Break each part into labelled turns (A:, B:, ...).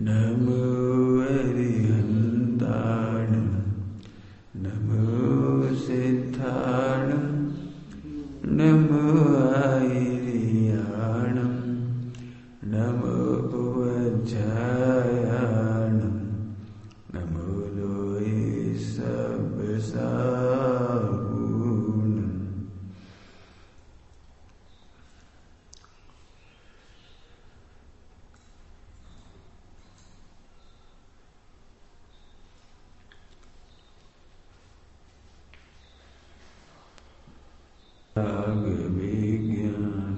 A: नमो अरिहन्ताणं नमो सिद्धाणं नमो आयर्याणं नमो वज्रायाणं नमो लोये सबसाहूणं। राग विज्ञान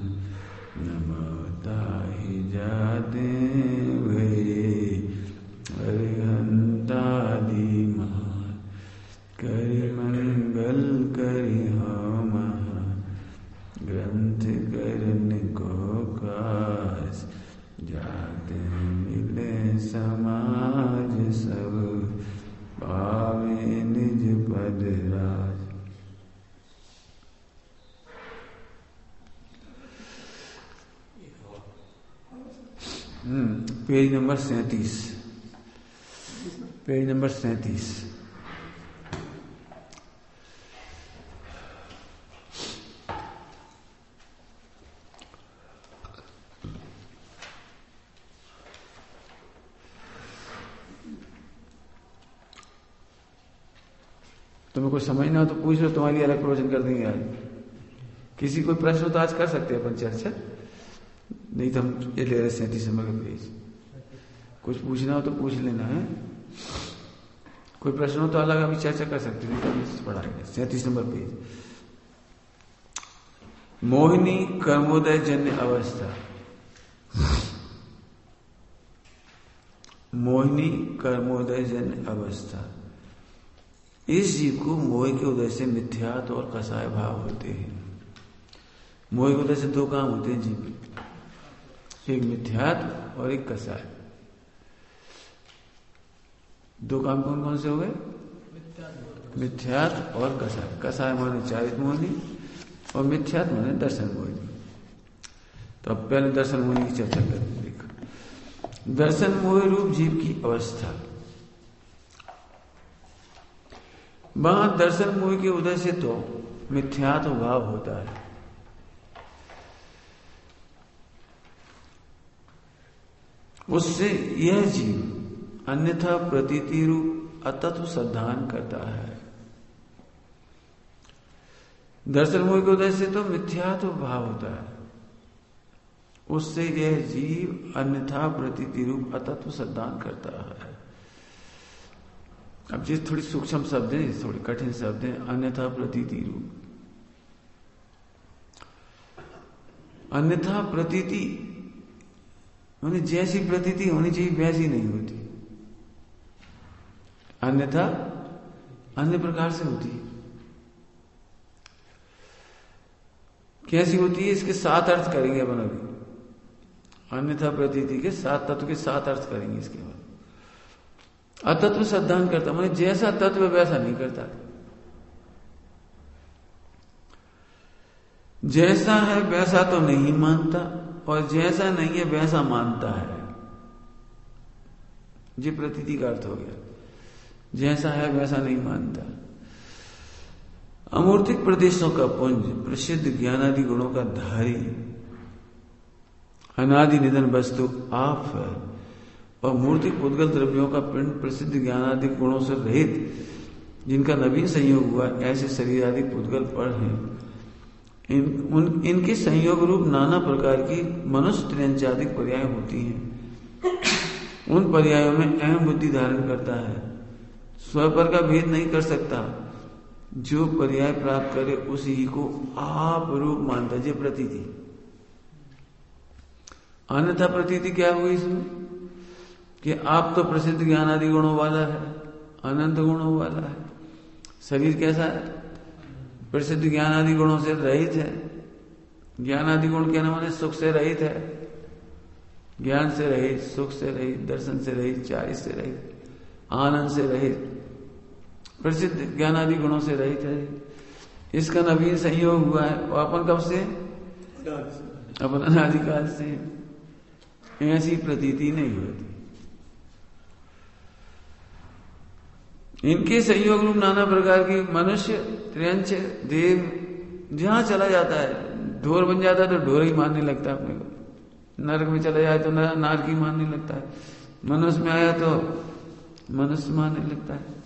A: नमो ताहि जाते भये अरिहंतादि महान करि मंगल करि हम ग्रंथ करन को काज जाते मिले समाज सब पावे निज पद राज। Page number 37। Page number 37। तुम्हें कुछ समझना हो तो पूछ लो, तुम्हारे लिए अलग प्रवचन कर देंगे आज। किसी कोई प्रश्न हो तो आज कर सकते हैं अपन चर्चा, नहीं तो हम ये ले रहे 37 नंबर का पेज। कुछ पूछना हो तो पूछ लेना है, कोई प्रश्न हो तो अलग अभी चर्चा कर सकते हैं, नहीं तो पढ़ाएंगे। 37 नंबर पेज। मोहिनी कर्मोदय जन्य अवस्था। मोहिनी कर्मोदय जन्य अवस्था। इस जीव को मोह के उदय से मिथ्यात और कसाय भाव होते हैं। मोह के उदय से दो काम होते हैं जीव, एक मिथ्यात और एक कसाय। दो काम कौन कौन से हो गए? मिथ्यात और कसाय। कसाय माने चारित मोहिनी और मिथ्यात माने दर्शन मोहिनी। तो अब पहले दर्शन मोहिनी की चर्चा करते हैं। दर्शन मोह रूप जीव की अवस्था। वहां दर्शन मोह के उदय से तो मिथ्यात्व भाव होता है। उससे यह जीव अन्यथा प्रतीति रूप अतत्व संधान करता है। दर्शन मोह के उदय से तो मिथ्यात्व भाव होता है, उससे यह जीव अन्यथा प्रतीति रूप अतत्व संधान करता है। अब ये थोड़ी सूक्ष्म शब्द है, थोड़ी कठिन शब्द है। अन्यथा प्रतीति रूप, अन्यथा प्रतीति माने जैसी प्रतीति होनी चाहिए वैसी नहीं होती, अन्यथा अन्य प्रकार से होती है। कैसी होती है? इसके 7 अर्थ करेंगे अपन अभी। अन्यथा प्रतीति के 7 तत्व के 7 अर्थ करेंगे इसके बाद। अतत्व संधान करता माने जैसा तत्व वैसा नहीं करता, जैसा है वैसा तो नहीं मानता और जैसा नहीं है वैसा मानता है। ये प्रतीति का अर्थ हो गया, जैसा है वैसा नहीं मानता। अमूर्तिक प्रदेशों का पुंज, प्रसिद्ध ज्ञानादि गुणों का धारी, अनादि निधन वस्तु आप है और मूर्तिक पुद्गल द्रव्यों का पिंड प्रसिद्ध ज्ञानादि गुणों से रहित, जिनका नवीन संयोग हुआ, ऐसे शरीर आदि पुद्गल पर हैं। इनके संयोग रूप नाना प्रकार की मनुष्य त्र्यंचादिक पर्याय होती हैं। उन पर्यायों में अहम बुद्धि धारण करता है, स्वपर का भेद नहीं कर सकता। जो पर्याय प्राप्त करे उसी को आप रूप मानता है। प्रतीति। अन्यथा प्रतीति क्या हुई इसमें कि आप तो प्रसिद्ध ज्ञान आदि गुणों वाला है, अनंत गुणों वाला है। शरीर कैसा है? प्रसिद्ध ज्ञान आदि गुणों से रहित है। ज्ञान आदि गुण क्या नाम है? सुख से रहित है, ज्ञान से रहित, सुख से रहित, दर्शन से रहित, चारित्र से रहित, आनंद से रहित, प्रसिद्ध ज्ञान आदि गुणों से रहित है। इसका नवीन संयोग हुआ है। और अपन कब से? अपन अनादिकाल से। ऐसी प्रतीति नहीं होती। इनके संयोग रूप नाना प्रकार की मनुष्य, त्र्यंच, देव जहां चला जाता है, ढोर बन जाता है तो ढोर ही मानने लगता है अपने को, नरक में चला जाए तो नारक ही मानने लगता है, मनुष्य में आया तो मनुष्य मानने लगता है।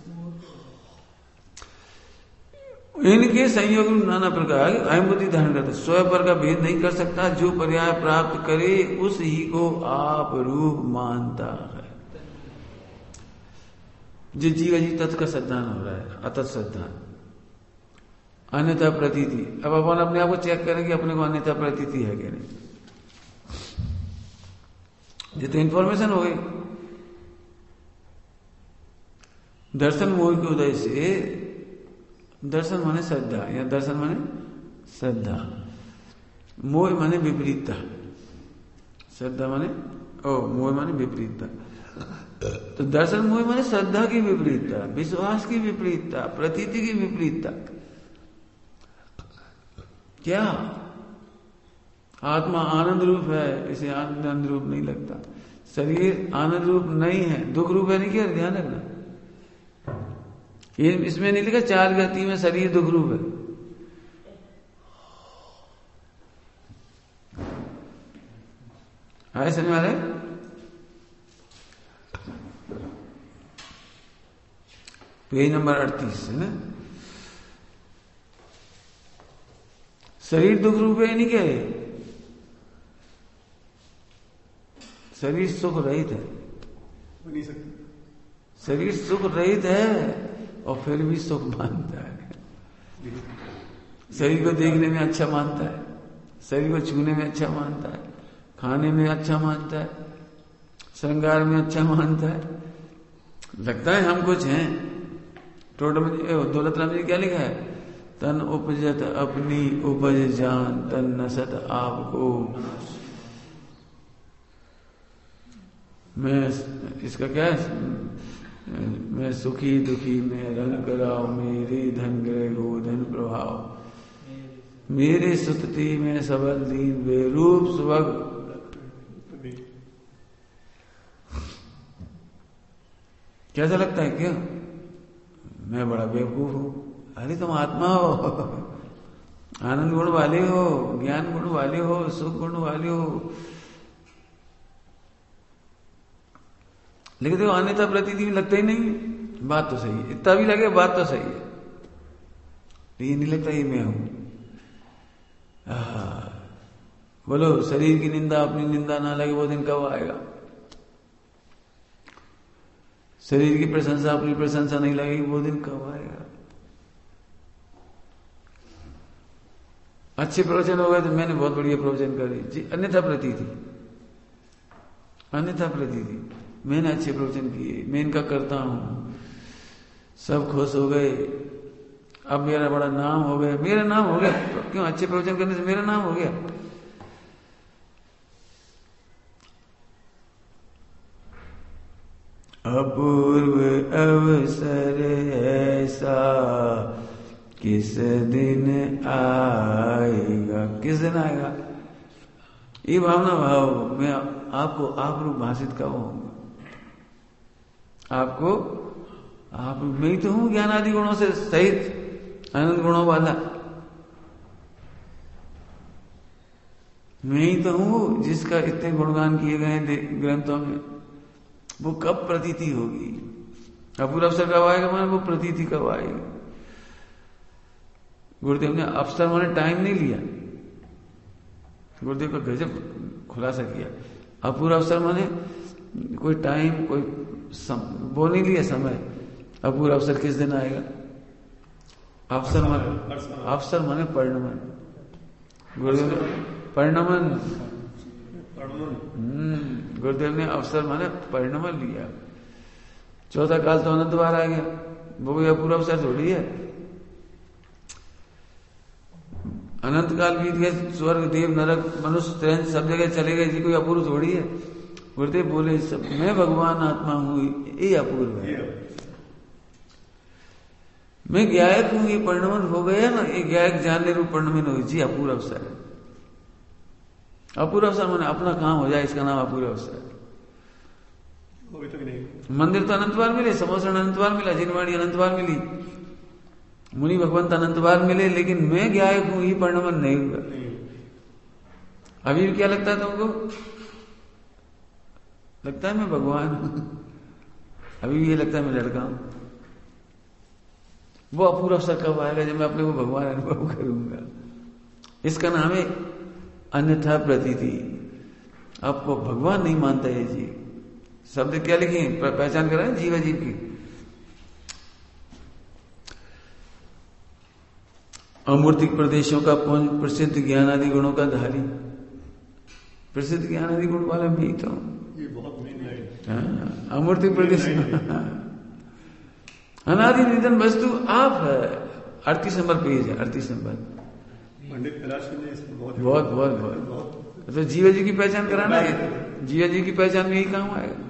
A: इनके संयोग रूप नाना प्रकार अहम बुद्धि धारण करता है, स्वयं पर का भेद नहीं कर सकता, जो पर्याय प्राप्त करे उस ही को आप रूप मानता है। जिस जीव जी तत् का श्रद्धान हो रहा है, अतत् श्रद्धान, अन्यथा प्रतीति। अब अपन अपने आप को चेक करें कि अपने को अन्यथा प्रतीति है कि नहीं। ये तो इंफॉर्मेशन हो गई। दर्शन मोह के उदय से, दर्शन माने श्रद्धा, या दर्शन माने श्रद्धा, मोह माने विपरीतता, श्रद्धा माने मोह माने विपरीतता। तो दर्शन मोह माने श्रद्धा की विपरीतता, विश्वास की विपरीतता, प्रतीति की विपरीतता। क्या आत्मा आनंद रूप है, इसे आनंद रूप नहीं लगता। शरीर आनंद रूप नहीं है, दुख रूप है, नहीं क्या, ध्यान रखना। ये इसमें नहीं लिखा चार गति में शरीर दुख रूप है। आए समझ में आ रहा है? पेज नंबर 38 है ना। शरीर दुख रूप है, नहीं क्या है? शरीर सुख रहित है, शरीर सुख रहित है और फिर भी सुख मानता है। शरीर को देखने में अच्छा मानता है, शरीर को छूने में अच्छा मानता है, खाने में अच्छा मानता है, श्रृंगार में अच्छा मानता है। लगता है हम कुछ हैं। टोटल दौलत राम जी क्या लिखा है? तन उपजत अपनी उपज जान, तन नसत आपको। मैं इसका क्या है? मैं सुखी दुखी में रंग कराओ, मेरे धन ग्रह हो धन प्रभाव, मेरे सुतति में सबल दीन बेरूप सुभग। कैसा लगता है क्या? मैं बड़ा बेवकूफ हूं। अरे तुम आत्मा हो, आनंद गुण वाले हो, ज्ञान गुण वाले हो, सुख गुण वाले हो। लेकिन देखो अन्यथा प्रतीति में लगता ही नहीं। बात तो सही है, इतना भी लगे बात तो सही है, ये नहीं लगता ये मैं हूं। बोलो शरीर की निंदा अपनी निंदा ना लगे वो दिन कब आएगा? शरीर की प्रशंसा अपनी प्रशंसा नहीं लगेगी वो दिन कब आएगा? अच्छे प्रवचन हो गए तो मैंने बहुत बढ़िया प्रवचन करी जी, अन्यथा प्रतीति, अन्यथा प्रतीति, मैंने अच्छे प्रवचन किए, मैं इनका करता हूं, सब खुश हो गए, अब मेरा बड़ा नाम हो गया। मेरा नाम हो गया क्यों? अच्छे प्रवचन करने से मेरा नाम हो गया। अपूर्व अवसर ऐसा किस दिन आएगा? किस दिन आएगा? ये भावना भाव मैं आपको आप रूप भाषित कब होऊंगा? आपको आप मैं ही तो हूं ज्ञान आदि गुणों से सहित आनंद गुणों वाला। मैं ही तो हूं जिसका इतने गुणगान किए गए हैं ग्रंथों में। वो कब प्रतीति होगी? अपूर्व अवसर कब आएगा? माने वो प्रतीति कब आएगी? गुरुदेव ने अवसर माने टाइम नहीं लिया, गुरुदेव का गजब खुलासा किया। अपूर्व अवसर माने कोई टाइम कोई वो नहीं लिया समय। अपूर्व अवसर किस दिन आएगा? अवसर माने परिणमन। गुरुदेव ने परिणमन, गुरुदेव ने अवसर माने परिणमन लिया। चौथा काल तो अनंत बार आ गया, वो कोई अपूर्व अवसर थोड़ी है। अनंत काल बीत गए, स्वर्ग देव नरक मनुष्य ट्रेन सब जगह चले गए जी, कोई अपूर्व थोड़ी है। गुरुदेव बोले सब मैं भगवान आत्मा हूं, ये अपूर्व है। मैं ज्ञायक हूं, ये परिणमन हो गया ना, ये ज्ञायक जानने रूप परिणमन हो जी, अपूर्व अवसर है। अपूर्व अवसर माने अपना काम हो जाए, इसका नाम अपूर्व अवसर है।
B: अभी तक नहीं।
A: मंदिर तो अनंत बार मिले, समोसन अनंत बार मिला, जिनवाड़ी अनंत बार मिली, मुनि भगवंत अनंत बार मिले, लेकिन मैं गायक हूं ये परिणमन नहीं हुआ। अभी भी क्या लगता है तुमको? लगता है मैं भगवान हूं। अभी भी ये लगता है मैं लड़का हूं। वो अपूर्व अवसर कब आएगा जब मैं अपने को भगवान अनुभव करूंगा? इसका नाम है अन्यथा प्रतीति। आपको भगवान नहीं मानता है जी। शब्द क्या लिखे, पहचान कराए जीव अजीव की। अमूर्तिक प्रदेशों का पुंज, प्रसिद्ध ज्ञान आदि गुणों का धारी। प्रसिद्ध ज्ञान आदि गुण वाला मैं ही तो
B: ये बहुत मेन लाइन।
A: अमूर्तिक प्रदेश अनादि निधन वस्तु आप है। 38 नंबर पेज है, 38 नंबर।
B: पंडित कैलाश ने इसमें बहुत
A: बहुत तो जीवा जी की पहचान कराना है। जीवा जी की पहचान में यही काम आएगा।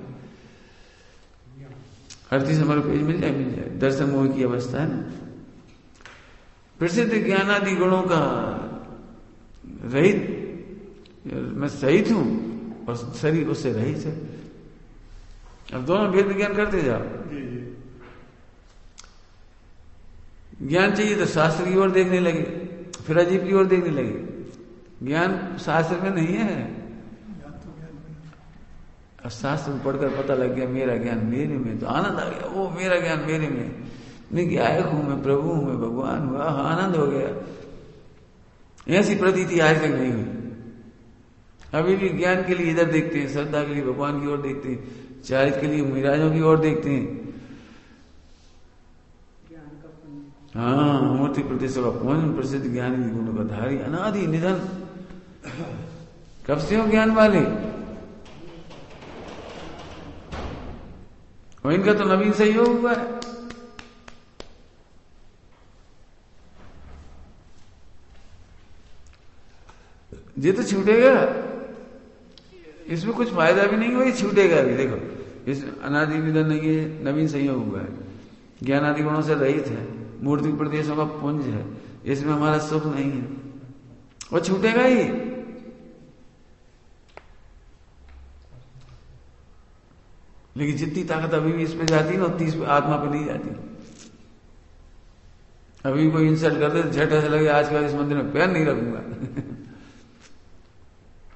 A: 38 नंबर पेज मिल जाए। दर्शन मोह की अवस्था है ना। प्रसिद्ध ज्ञानादि गुणों का रहित, मैं सहित हूं और शरीर उससे रहित है। अब दोनों भेद विज्ञान करते जाओ। ज्ञान चाहिए तो शास्त्र की ओर देखने लगे, फिर अजीब की ओर देखने लगे। ज्ञान शास्त्र में नहीं है। अब शास्त्र में पढ़कर पता लग गया मेरा ज्ञान मेरे में, तो आनंद आ गया। वो मेरा ज्ञान मेरे में, मैं गायक हूं, मैं प्रभु हूं, मैं भगवान हूं। आनंद हो गया। ऐसी प्रतीति आज तक नहीं हुई। अभी भी ज्ञान के लिए इधर देखते हैं, श्रद्धा के लिए भगवान की ओर देखते हैं, चारित्र के लिए मिराजों की ओर देखते हैं। हाँ, मूर्ति प्रदेश का पुंज, प्रसिद्ध ज्ञान गुणों का धारी, अनादि निधन। कब से हो ज्ञान वाले? और इनका तो नवीन सहयोग हुआ है। ये तो छूटेगा, इसमें कुछ फायदा भी नहीं हुआ, ये छूटेगा भी। देखो, इस अनादि निधन नहीं है, नवीन संयोग हुआ है, ज्ञान आदि गुणों से रहित है, मूर्ति प्रदेशों का पुंज है, इसमें हमारा सुख नहीं है, वो छूटेगा ही। लेकिन जितनी ताकत अभी भी इस पे जाती है ना, उतनी इस पे आत्मा पे नहीं जाती। अभी कोई इंसल्ट कर दे तो झट ऐसा लगे आज के बाद इस मंदिर में पैर नहीं रखूंगा।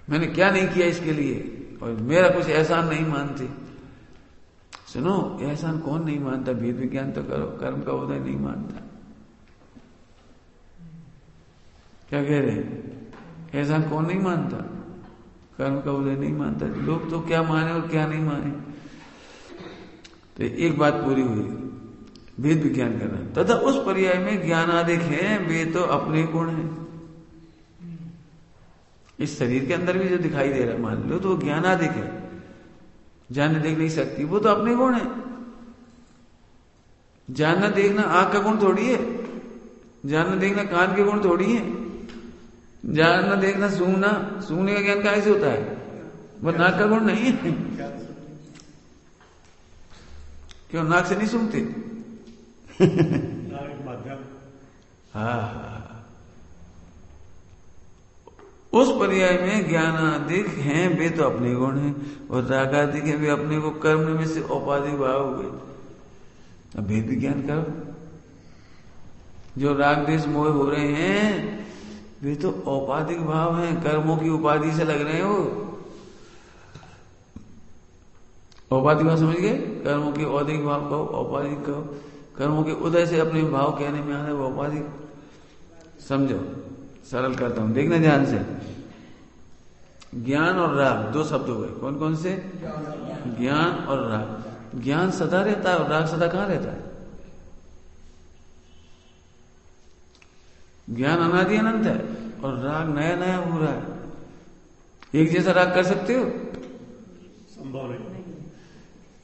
A: मैंने क्या नहीं किया इसके लिए, और मेरा कुछ एहसान नहीं मानते। सुनो, एहसान कौन नहीं मानता? भेद विज्ञान तो करो, कर्म का उदय नहीं मानता। क्या कह रहे? एहसान कौन नहीं मानता? कर्म का उदय नहीं मानता। लोग तो क्या माने और क्या नहीं माने। तो एक बात पूरी हुई, भेद विज्ञान करना। तथा उस पर्याय में ज्ञानादिक है, वे तो अपने गुण हैं। इस शरीर के अंदर भी जो दिखाई दे रहा है, मान लो, तो ज्ञानादिक है, जानने देख नहीं सकती, वो तो अपने गुण है। जानना देखना आंख का गुण थोड़ी है, जानना देखना कान के गुण थोड़ी है, जानना देखना सूंघने का ज्ञान कैसे होता है? वो नाक का गुण नहीं है। क्यों नाक से नहीं सूंघते? हाँ, उस पर्याय में ज्ञानादिक हैं, वे तो अपने गुण हैं, और रागादिक हैं, वे अपने को कर्म में से औपाधिक भाव हुए। अब भेद विज्ञान करो। जो राग देश मोह हो रहे हैं, वे तो औपाधिक भाव हैं, कर्मों की उपाधि से लग रहे हैं। वो औपाधिक भाव समझ गए? कर्मों के औदिक भाव कहो, औपाधिक कहो। कर्मों के उदय से अपने भाव कहने में आ रहा है, वो औपाधिक। समझो, सरल करता हूं, देखना ध्यान से। ज्ञान और राग दो शब्द हो गए। कौन कौन से? ज्ञान और राग। ज्ञान सदा रहता है और राग सदा कहां रहता है? ज्ञान अनादि अनंत है और राग नया नया हो रहा है। एक जैसा राग कर सकते हो?
B: संभव नहीं।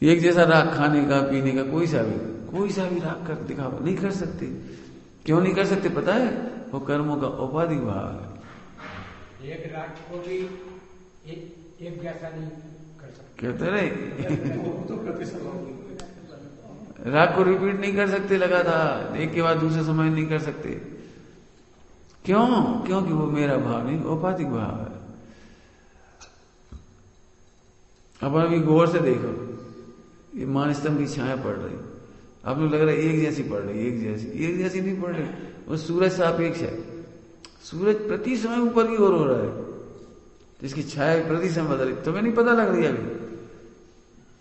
A: एक जैसा राग खाने का, पीने का, कोई सा भी राग कर दिखाओ, नहीं कर सकते। क्यों नहीं कर सकते पता है? वो कर्मों का औपाधिक भाव है।
C: एक राग को भी एक जैसा नहीं कर सकते।
A: कहते रहे राग को रिपीट नहीं कर सकते लगातार, एक के बाद दूसरे समय नहीं कर सकते। क्यों? क्योंकि वो मेरा भाव नहीं, औपाधिक भाव है। अब अभी गौर से देखो, ये मान स्तंभ की छाया पड़ रही, आप लोग लग रहा है एक जैसी पड़ रही, एक जैसी नहीं पड़ रही। वो सूरज सापेक्ष है, सूरज प्रति समय ऊपर की ओर हो रहा है, तो इसकी छाया प्रति समय बदल रही। तुम्हें नहीं पता लग रही अभी,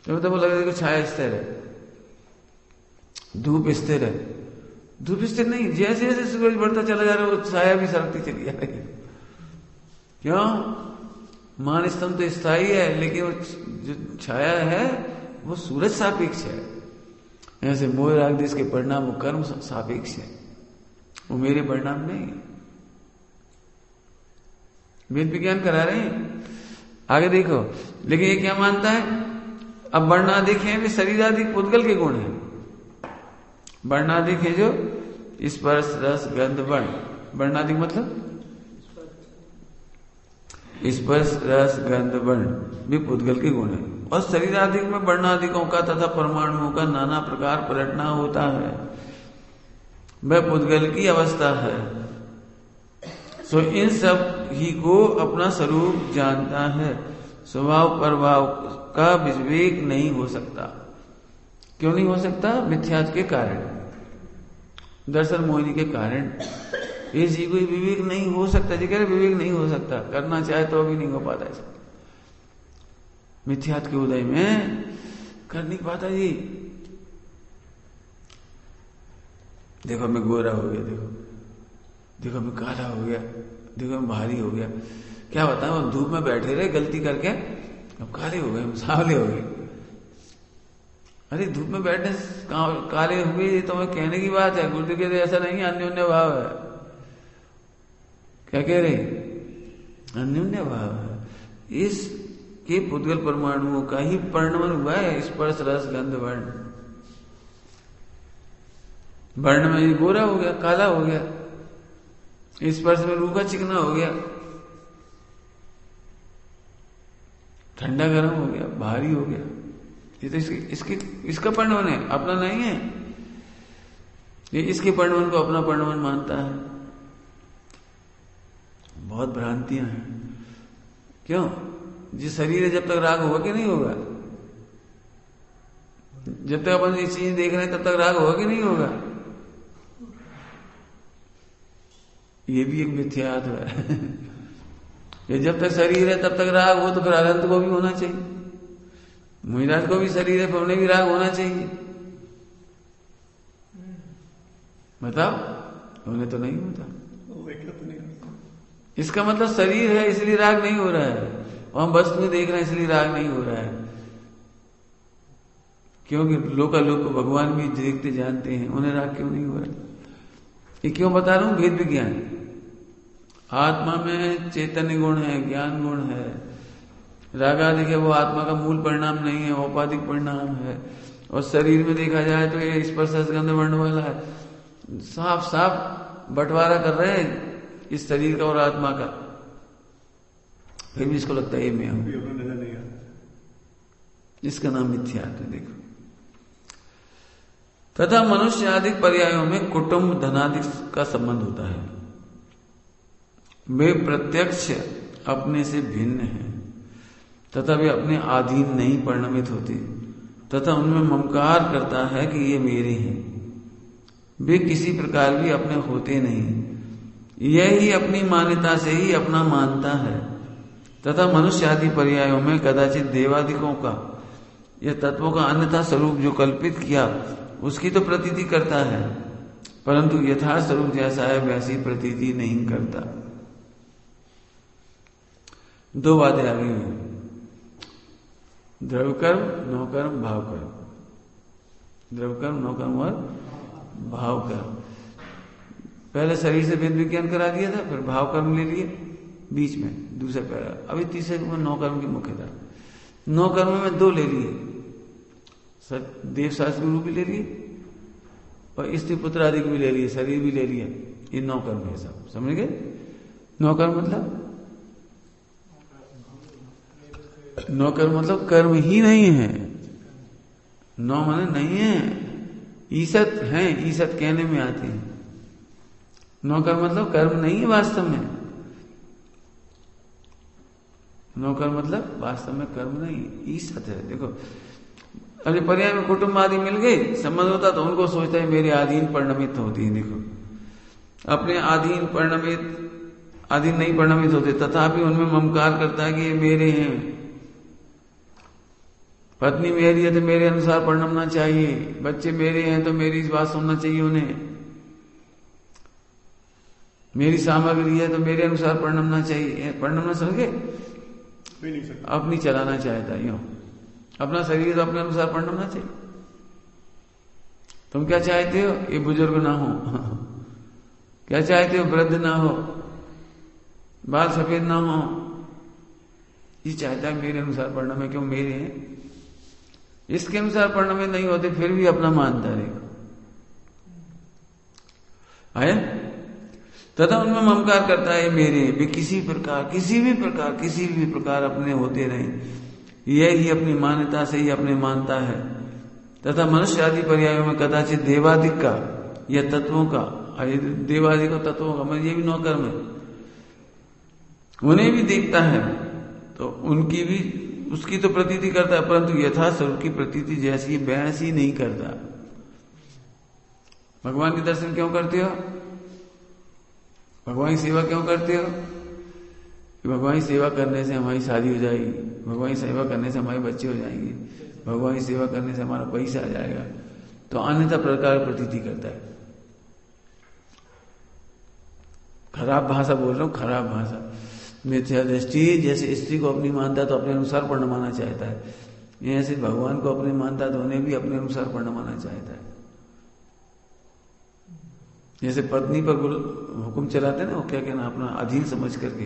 A: तुम्हें तो लग रहा है छाया स्थिर है, धूप स्थिर है। धूप स्थिर नहीं, जैसे जैसे सूरज बढ़ता चला जा रहा है वो छाया भी सरकती चली जा रही है। क्यों? मान स्तंभ तो स्थायी है, लेकिन वो जो छाया है वो सूरज सापेक्ष है। ऐसे मोह राग देश के परिणाम वो कर्म सापेक्ष है, वो मेरे परिणाम नहीं है। वेद विज्ञान करा रहे हैं, आगे देखो। लेकिन ये क्या मानता है? अब वर्णाधिक है वे शरीराधिक पुद्गल के गुण है। वर्णाधिक है जो स्पर्श रस गंध वर्ण। वर्णाधिक मतलब स्पर्श रस गंध वर्ण भी पुद्गल के गुण है। और शरीराधिक में वर्णाधिकों का तथा परमाणुओं का नाना प्रकार पलटना होता है, वह पुद्गल की अवस्था है। सो इन सब ही को अपना स्वरूप जानता है, स्वभाव प्रभाव का विवेक नहीं हो सकता। क्यों नहीं हो सकता? मिथ्यात्व के कारण, दर्शन मोहिनी के कारण ये जी कोई विवेक नहीं हो सकता। जी कह रहे विवेक नहीं हो सकता, करना चाहे तो भी नहीं हो पाता ऐसा। मिथ्यात्व के उदय में कर नहीं पाता जी। देखो मैं गोरा हो गया, देखो मैं काला हो गया, देखो मैं भारी हो गया। क्या बताऊं, हम धूप में बैठे रहे गलती करके, अब काले हो गए, हम सांवले हो गए। अरे धूप में बैठने काले हुए, ये तो मैं कहने की बात है। गुरुदेव कहते ऐसा नहीं है, अन्योन्य भाव है। क्या कह रहे? अन्योन्य भाव है। इस के पुद्गल परमाणुओं का ही परिणमन हुआ है, स्पर्श रस गंध वर्ण। वर्ण में ये गोरा हो गया, काला हो गया, स्पर्श में रूखा चिकना हो गया, ठंडा गर्म हो गया, भारी हो गया। ये तो इसका परिणमन है, अपना नहीं है। ये इसके परिणमन को अपना परिणमन मानता है। बहुत भ्रांतियां हैं। क्यों? जिस शरीर है जब तक राग होगा कि नहीं होगा? जब तक अपन ये चीज देख रहे हैं तब तक राग होगा कि नहीं होगा? ये भी एक मिथ्यात्व है। ये जब तक शरीर है तब तक राग हो, तो फिर अनंत को भी होना चाहिए। मुनिराज को भी शरीर है, फिर उन्हें भी राग होना चाहिए। बताओ, उन्हें तो नहीं होता। इसका मतलब शरीर है इसलिए राग नहीं हो रहा है, और हम वस्तु में देख रहे हैं इसलिए राग नहीं हो रहा है। क्योंकि लोकालोक को भगवान भी देखते जानते हैं, उन्हें राग क्यों नहीं हो रहा? ये क्यों बता रहा हूं? वेद विज्ञान। आत्मा में चैतन्य गुण है, ज्ञान गुण है। राग आदि है वो आत्मा का मूल परिणाम नहीं है, औपाधिक परिणाम है। और शरीर में देखा जाए तो ये स्पर्श गंध वर्ण वाला है। साफ साफ बंटवारा कर रहे हैं इस शरीर का और आत्मा का, फिर भी इसको लगता है ये मैं हूं। इसका नाम मिथ्यात्व है। देखो, तथा मनुष्य आदि पर्यायों में कुटुंब धनादि का संबंध होता है। वे प्रत्यक्ष अपने से भिन्न हैं तथा वे अपने अधीन नहीं परिणमित होते, तथा उनमें ममकार करता है कि ये मेरे हैं। वे किसी प्रकार भी अपने होते नहीं, यह ही अपनी मान्यता से ही अपना मानता है। तथा मनुष्य आदि पर्यायों में कदाचित देवादिकों का या तत्वों का अन्यथा स्वरूप जो कल्पित किया उसकी तो प्रतीति करता है, परंतु यथार्थ स्वरूप जैसा है वैसी प्रतीति नहीं करता। दो बातें आ गई हैं, द्रव्यकर्म, नौकर्म, भावकर्म। द्रव्यकर्म, नौकर्म और भावकर्म। पहले शरीर से वेद विज्ञान करा दिया था, फिर भावकर्म ले लिए बीच में दूसरा पैरा, अभी तीसरे में नौकर्म की मुख्यता। नौकर्म में दो ले लिए, देव शास्त्र गुरु भी ले लिए और स्त्री पुत्र आदि भी ले लिए, शरीर भी ले लिया। ये नौकर्म है सब, समझ गए? नौकर्म मतलब कर्म ही नहीं है। नौ माने नहीं है, ईसत है, ईसत कहने में आते हैं। नौकर मतलब कर्म नहीं है वास्तव में। नौकर मतलब वास्तव में कर्म नहीं, ईसत है। देखो अब जब पर्याय में कुटुंब आदि मिल गए, संबंध होता तो उनको सोचता है मेरे अधीन परिणमित होती है। देखो अपने अधीन नहीं परिणमित होते, तथापि उनमें ममकार करता है कि ये मेरे हैं। पत्नी मेरी है तो मेरे अनुसार परिणमना चाहिए, बच्चे मेरे हैं तो मेरी इस बात सुनना चाहिए उन्हें, मेरी सामग्री है तो मेरे अनुसार परिणमना चाहिए। परिणमना समझ गए, अपनी चलाना चाहता है यूं, अपना शरीर तो अपने अनुसार परिणमना चाहिए। तुम क्या चाहते हो? ये बुजुर्ग ना हो क्या चाहते हो? वृद्ध ना हो, बाल सफेद ना हो, ये चाहता है मेरे अनुसार परिणम है। क्यों? मेरे हैं। इसके अनुसार परिणम नहीं होते फिर भी अपना मानता रहेगा। आया? तथा उनमें ममकार करता है मेरे, वे किसी भी प्रकार अपने होते रहे, यही अपनी मान्यता से ही अपने मानता है। तथा मनुष्य आदि पर्यायों में कदाचित देवादिक का या तत्वों का, देवादिक और तत्वों का मतलब ये भी नौकर में, उन्हें भी देखता है तो उनकी भी उसकी तो प्रतीति करता है, परंतु यथा स्वरूप की प्रतीति जैसी वैसी नहीं करता। भगवान के दर्शन क्यों करते हो? भगवान की सेवा क्यों करते हो? भगवान की सेवा करने से हमारी शादी हो जाएगी, भगवान की सेवा करने से हमारे बच्चे हो जाएंगे, भगवान की सेवा करने से हमारा पैसा आ जाएगा, तो अन्यथा प्रकार प्रतीति करता है। खराब भाषा बोल रहा हूं, खराब भाषा। मिथ्या दृष्टि, जैसे स्त्री को अपनी मानता तो अपने अनुसार परिणमाना चाहता है, ऐसे भगवान को अपने मानता तो उन्हें भी अपने अनुसार परिणमाना चाहता है। जैसे पत्नी पर हुक्म चलाते हैं ना, वो क्या कहना, अपना अधीन समझ करके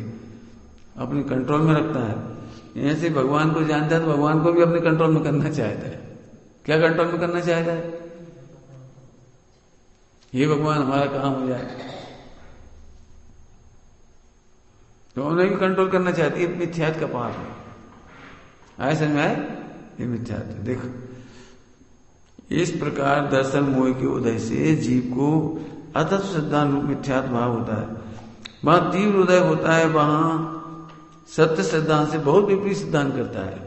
A: अपने कंट्रोल में रखता है, ऐसे भगवान को जानता है तो भगवान को भी अपने कंट्रोल में करना चाहता है। क्या कंट्रोल में करना चाहता है? ये भगवान हमारा काम हो जाए, तो उन्हें भी कंट्रोल करना चाहती है। मिथ्यात का पाप है। आए समझ में आए? ये मिथ्यात है। देखो इस प्रकार दर्शन मोह के उदय से जीव को अतः सिद्धांत रूप मिथ्यात भाव होता है। वहां तीव्र उदय होता है, वहां सत्य सिद्धांत से बहुत विपरीत सिद्धांत करता है।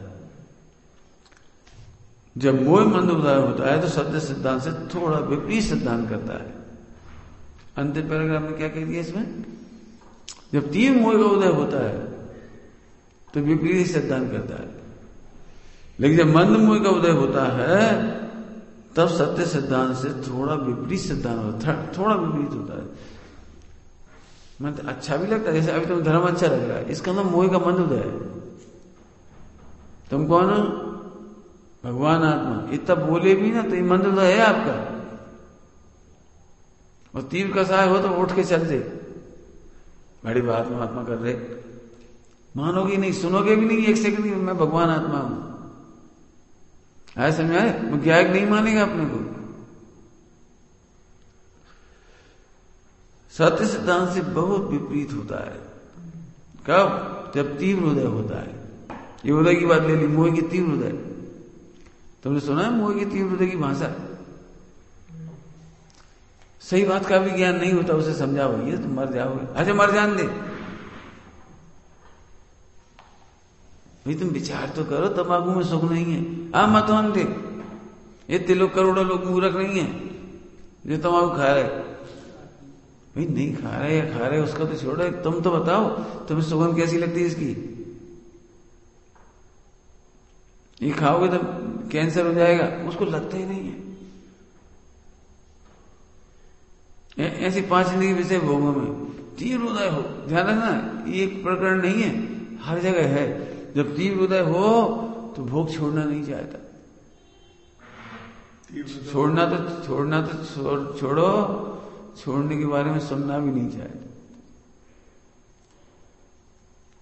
A: जब मोह मंद उदय होता है तो सत्य सिद्धांत से थोड़ा विपरीत सिद्धांत करता है। अंतिम पैराग्राफ में क्या कह दिया इसमें? जब तीव्र मोह का उदय होता है तो विपरीत सिद्धांत करता है, लेकिन जब मंद मोह का उदय होता है तब सत्य सिद्धांत से थोड़ा विपरीत सिद्धांत होता है, थोड़ा विपरीत होता है। मतलब अच्छा भी लगता है, जैसे अभी तुम्हें धर्म अच्छा लग रहा है, इसका नाम मोह का मंद उदय है। तुम कौन हो? भगवान आत्मा। इतना बोले भी ना तो ये मंद उदय है आपका। और तीव्र का सहाय हो तो उठ के चल दे, बड़ी बात महात्मा कर रहे, मानोगे नहीं, सुनोगे भी नहीं एक सेकंड की मैं भगवान आत्मा हूं। ऐसा समझ आए? वो ज्ञायक नहीं मानेगा अपने को। सत्य सिद्धांत से बहुत विपरीत होता है। कब? जब तीव्र उदय होता है। ये उदय की बात ले ली, मोह की तीव्र उदय। तुमने सुना है मोह की तीव्र उदय की भाषा? सही बात का भी ज्ञान नहीं होता, उसे समझाओ, ये तुम मर जाओगे। अच्छा मर जान दे भाई, तुम विचार तो करो, तंबाकू में सुख नहीं है। आ मत मान दे, इतने लोग करोड़ों लोग मूर्ख नहीं है जो तंबाकू खा रहे। भाई नहीं खा रहे या खा रहे उसका तो छोड़ो, तुम तो बताओ तुम्हें सुगंध कैसी लगती है इसकी? ये खाओगे तो कैंसर हो जाएगा, उसको लगता ही नहीं है। ऐसी 5 जिंदगी विषय भोगों में तीव्र उदय हो, ध्यान रखना ये एक प्रकरण नहीं है, हर जगह है। जब तीव्र उदय हो तो भोग छोड़ना नहीं चाहता। छोड़ना तो छोड़ो, छोड़ने के बारे में सुनना भी नहीं चाहता।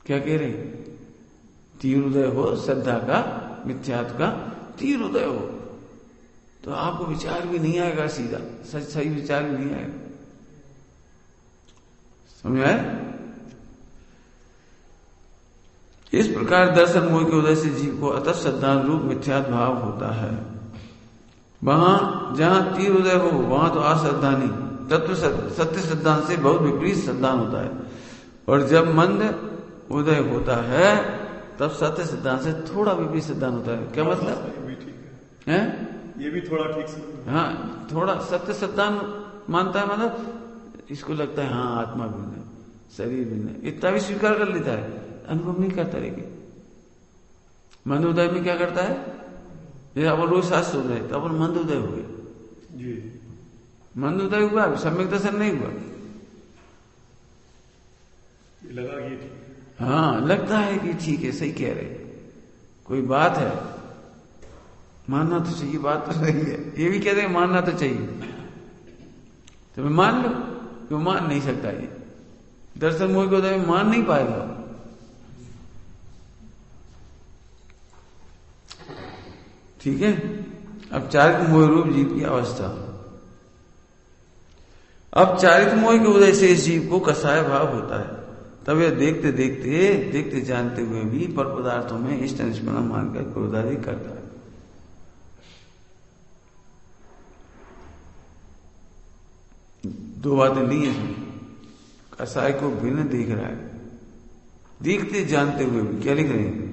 A: क्या कह रहे? तीव्र उदय हो श्रद्धा का, मिथ्यात्व का तीव्र उदय हो तो आपको विचार भी नहीं आएगा, सीधा सही विचार भी नहीं आएगा। समझ आए? इस प्रकार दर्शन मोह के उदय से जीव को अतः सिद्धांत रूप मिथ्यात्व भाव होता है। वहां जहां तीव्र उदय हो वहां तो अश्रद्धा नहीं, तत्व सत्य सिद्धांत से बहुत विपरीत सिद्धांत होता है। और जब मंद उदय होता है तब सत्य सिद्धांत से थोड़ा विपरीत सिद्धांत होता है। क्या मतलब? है?
B: ये भी थोड़ा ठीक से।
A: हाँ, थोड़ा सत्य सत्तान मानता है, मतलब इसको लगता है हाँ आत्मा भिन्न है, शरीर भिन्न है, इतना भी स्वीकार कर लेता है, अनुभव नहीं करता। लेकिन मंद उदय में क्या करता है? जैसे अपन रोज सांस सुन रहे तो अपन मंद उदय हो गए,
B: जी
A: मंद उदय हुआ, सम्यक दर्शन नहीं हुआ।
B: लगा कि ठीक है।
A: हाँ, लगता है कि ठीक है, सही कह रहे, कोई बात है, मानना तो चाहिए, बात तो सही है। ये भी कहते हैं मानना तो चाहिए, तो मैं मान लो, क्यों मान नहीं सकता? ये दर्शन मोह के उदय में मान नहीं पाएगा। ठीक है। अब चारित मोह रूप जीव की अवस्था। अब चारित मोह के उदय से इस जीव को कसाय भाव होता है। तब यह देखते देखते देखते जानते हुए भी पर पदार्थों में इष्ट निष्पन्ना मानकर क्रोधादि करता है। दो बातें ली है इसमें। कसाय को भिन्न देख रहा है, देखते जानते हुए भी। क्या लिख रहे हैं?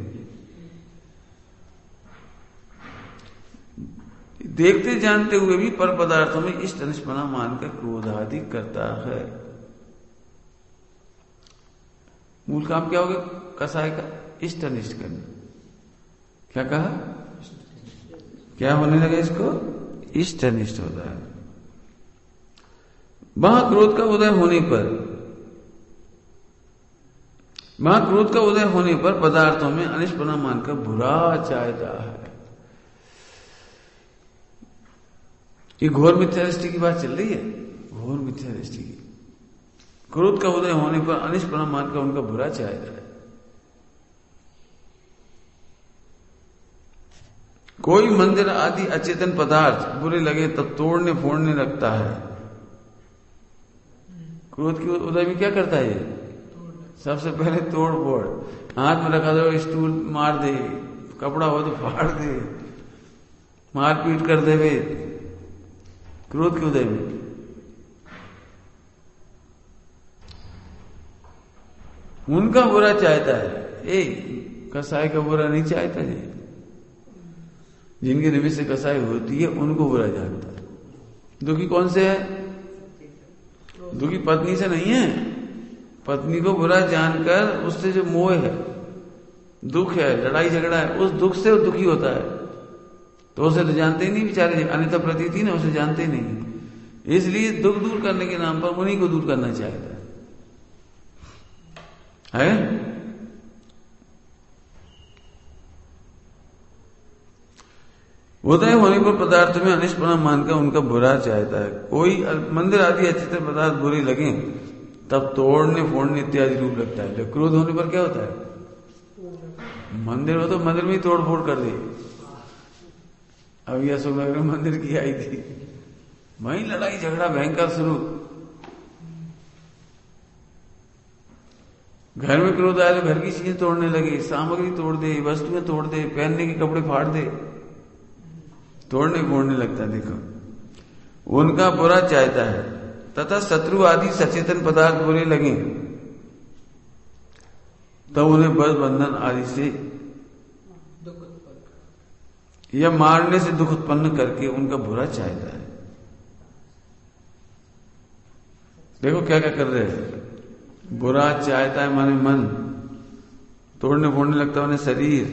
A: देखते जानते हुए भी पर पदार्थों में इष्ट निष्पन्ना मानकर क्रोधादि करता है। मूल काम क्या होगा कसाय का? इष्ट अनिष्ट करना। क्या कहा? क्या होने लगा इसको? इष्ट अनिष्ट होता है। वहां क्रोध का उदय होने पर पदार्थों में अनिष्पन्ना मानकर बुरा चाहता है। ये घोर मिथ्या दृष्टि की बात चल रही है, घोर मिथ्या दृष्टि की। क्रोध का उदय होने पर अनिष्पन्ना मानकर उनका बुरा चाहता है। कोई मंदिर आदि अचेतन पदार्थ बुरे लगे तब तोड़ने फोड़ने लगता है। क्रोध के उदय में क्या करता है? सबसे पहले तोड़ फोड़, हाथ में रखा दो स्टूल मार दे, कपड़ा हो तो फाड़ दे, मारपीट कर दे वे। क्रोध के उदय में उनका बुरा चाहता है। कसाय का बुरा नहीं चाहता जी। जिनके निमित्त से कसाई होती है उनको बुरा जानता है। दुखी कौन से है? दुखी पत्नी से नहीं है। पत्नी को बुरा जानकर उससे जो मोह है, दुख है, लड़ाई झगड़ा है, उस दुख से वो दुखी होता है। तो उसे तो जानते ही नहीं बेचारे, अन्यथा प्रतीति ना, उसे जानते ही नहीं। इसलिए दुख दूर करने के नाम पर उन्हीं को दूर करना चाहता है। उदय होने पर पदार्थ में अनिष्पन्ना मानकर उनका बुरा चाहता है। कोई मंदिर आदि अचेतन पदार्थ बुरे लगे तब तोड़ने फोड़ने इत्यादि रूप लगता है। क्रोध होने पर क्या होता है? मंदिर हो तो मंदिर में ही तोड़ फोड़ कर दे। अभी अशोकनगर में मंदिर की आई थी, वहीं लड़ाई झगड़ा भयंकर शुरू। घर में क्रोध आया तो घर की चीजें तोड़ने लगे, सामग्री तोड़ दे, वस्तुएं तोड़ दे, पहनने के कपड़े फाड़ दे, तोड़ने फोड़ने लगता है। देखो उनका बुरा चाहता है। तथा शत्रु आदि सचेतन पदार्थ बुरे लगे तब उन्हें बल बंधन आदि से या मारने से दुख उत्पन्न करके उनका बुरा चाहता है। देखो क्या क्या कर रहे हैं। बुरा चाहता है माने मन, तोड़ने फोड़ने लगता है उन्हें शरीर,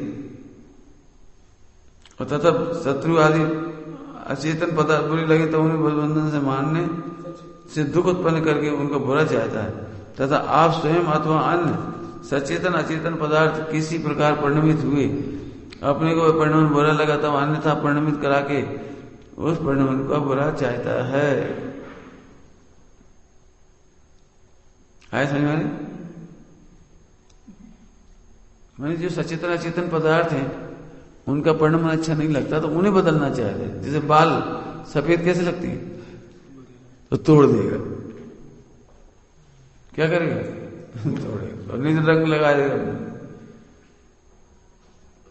A: और तथा शत्रु आदि अचेतन पदार्थ बुरे लगे तो उन्हें बलबंधन से मारने से दुख उत्पन्न करके उनका बुरा चाहता है। तथा आप स्वयं अथवा अन्य सचेतन अचेतन पदार्थ किसी प्रकार परिणमित हुए, अपने को परिणमन बुरा लगा तो अन्यथा परिणमित करा के उस परिणमन का बुरा चाहता है। समझ मैंने जो सचेतन अचेतन पदार्थ हैं उनका परिणाम अच्छा नहीं लगता तो उन्हें बदलना चाहते हैं। जैसे बाल सफेद कैसे लगती है तो तोड़ देगा, क्या करेगा? तोड़ेगा, और नहीं तो रंग लगा देगा।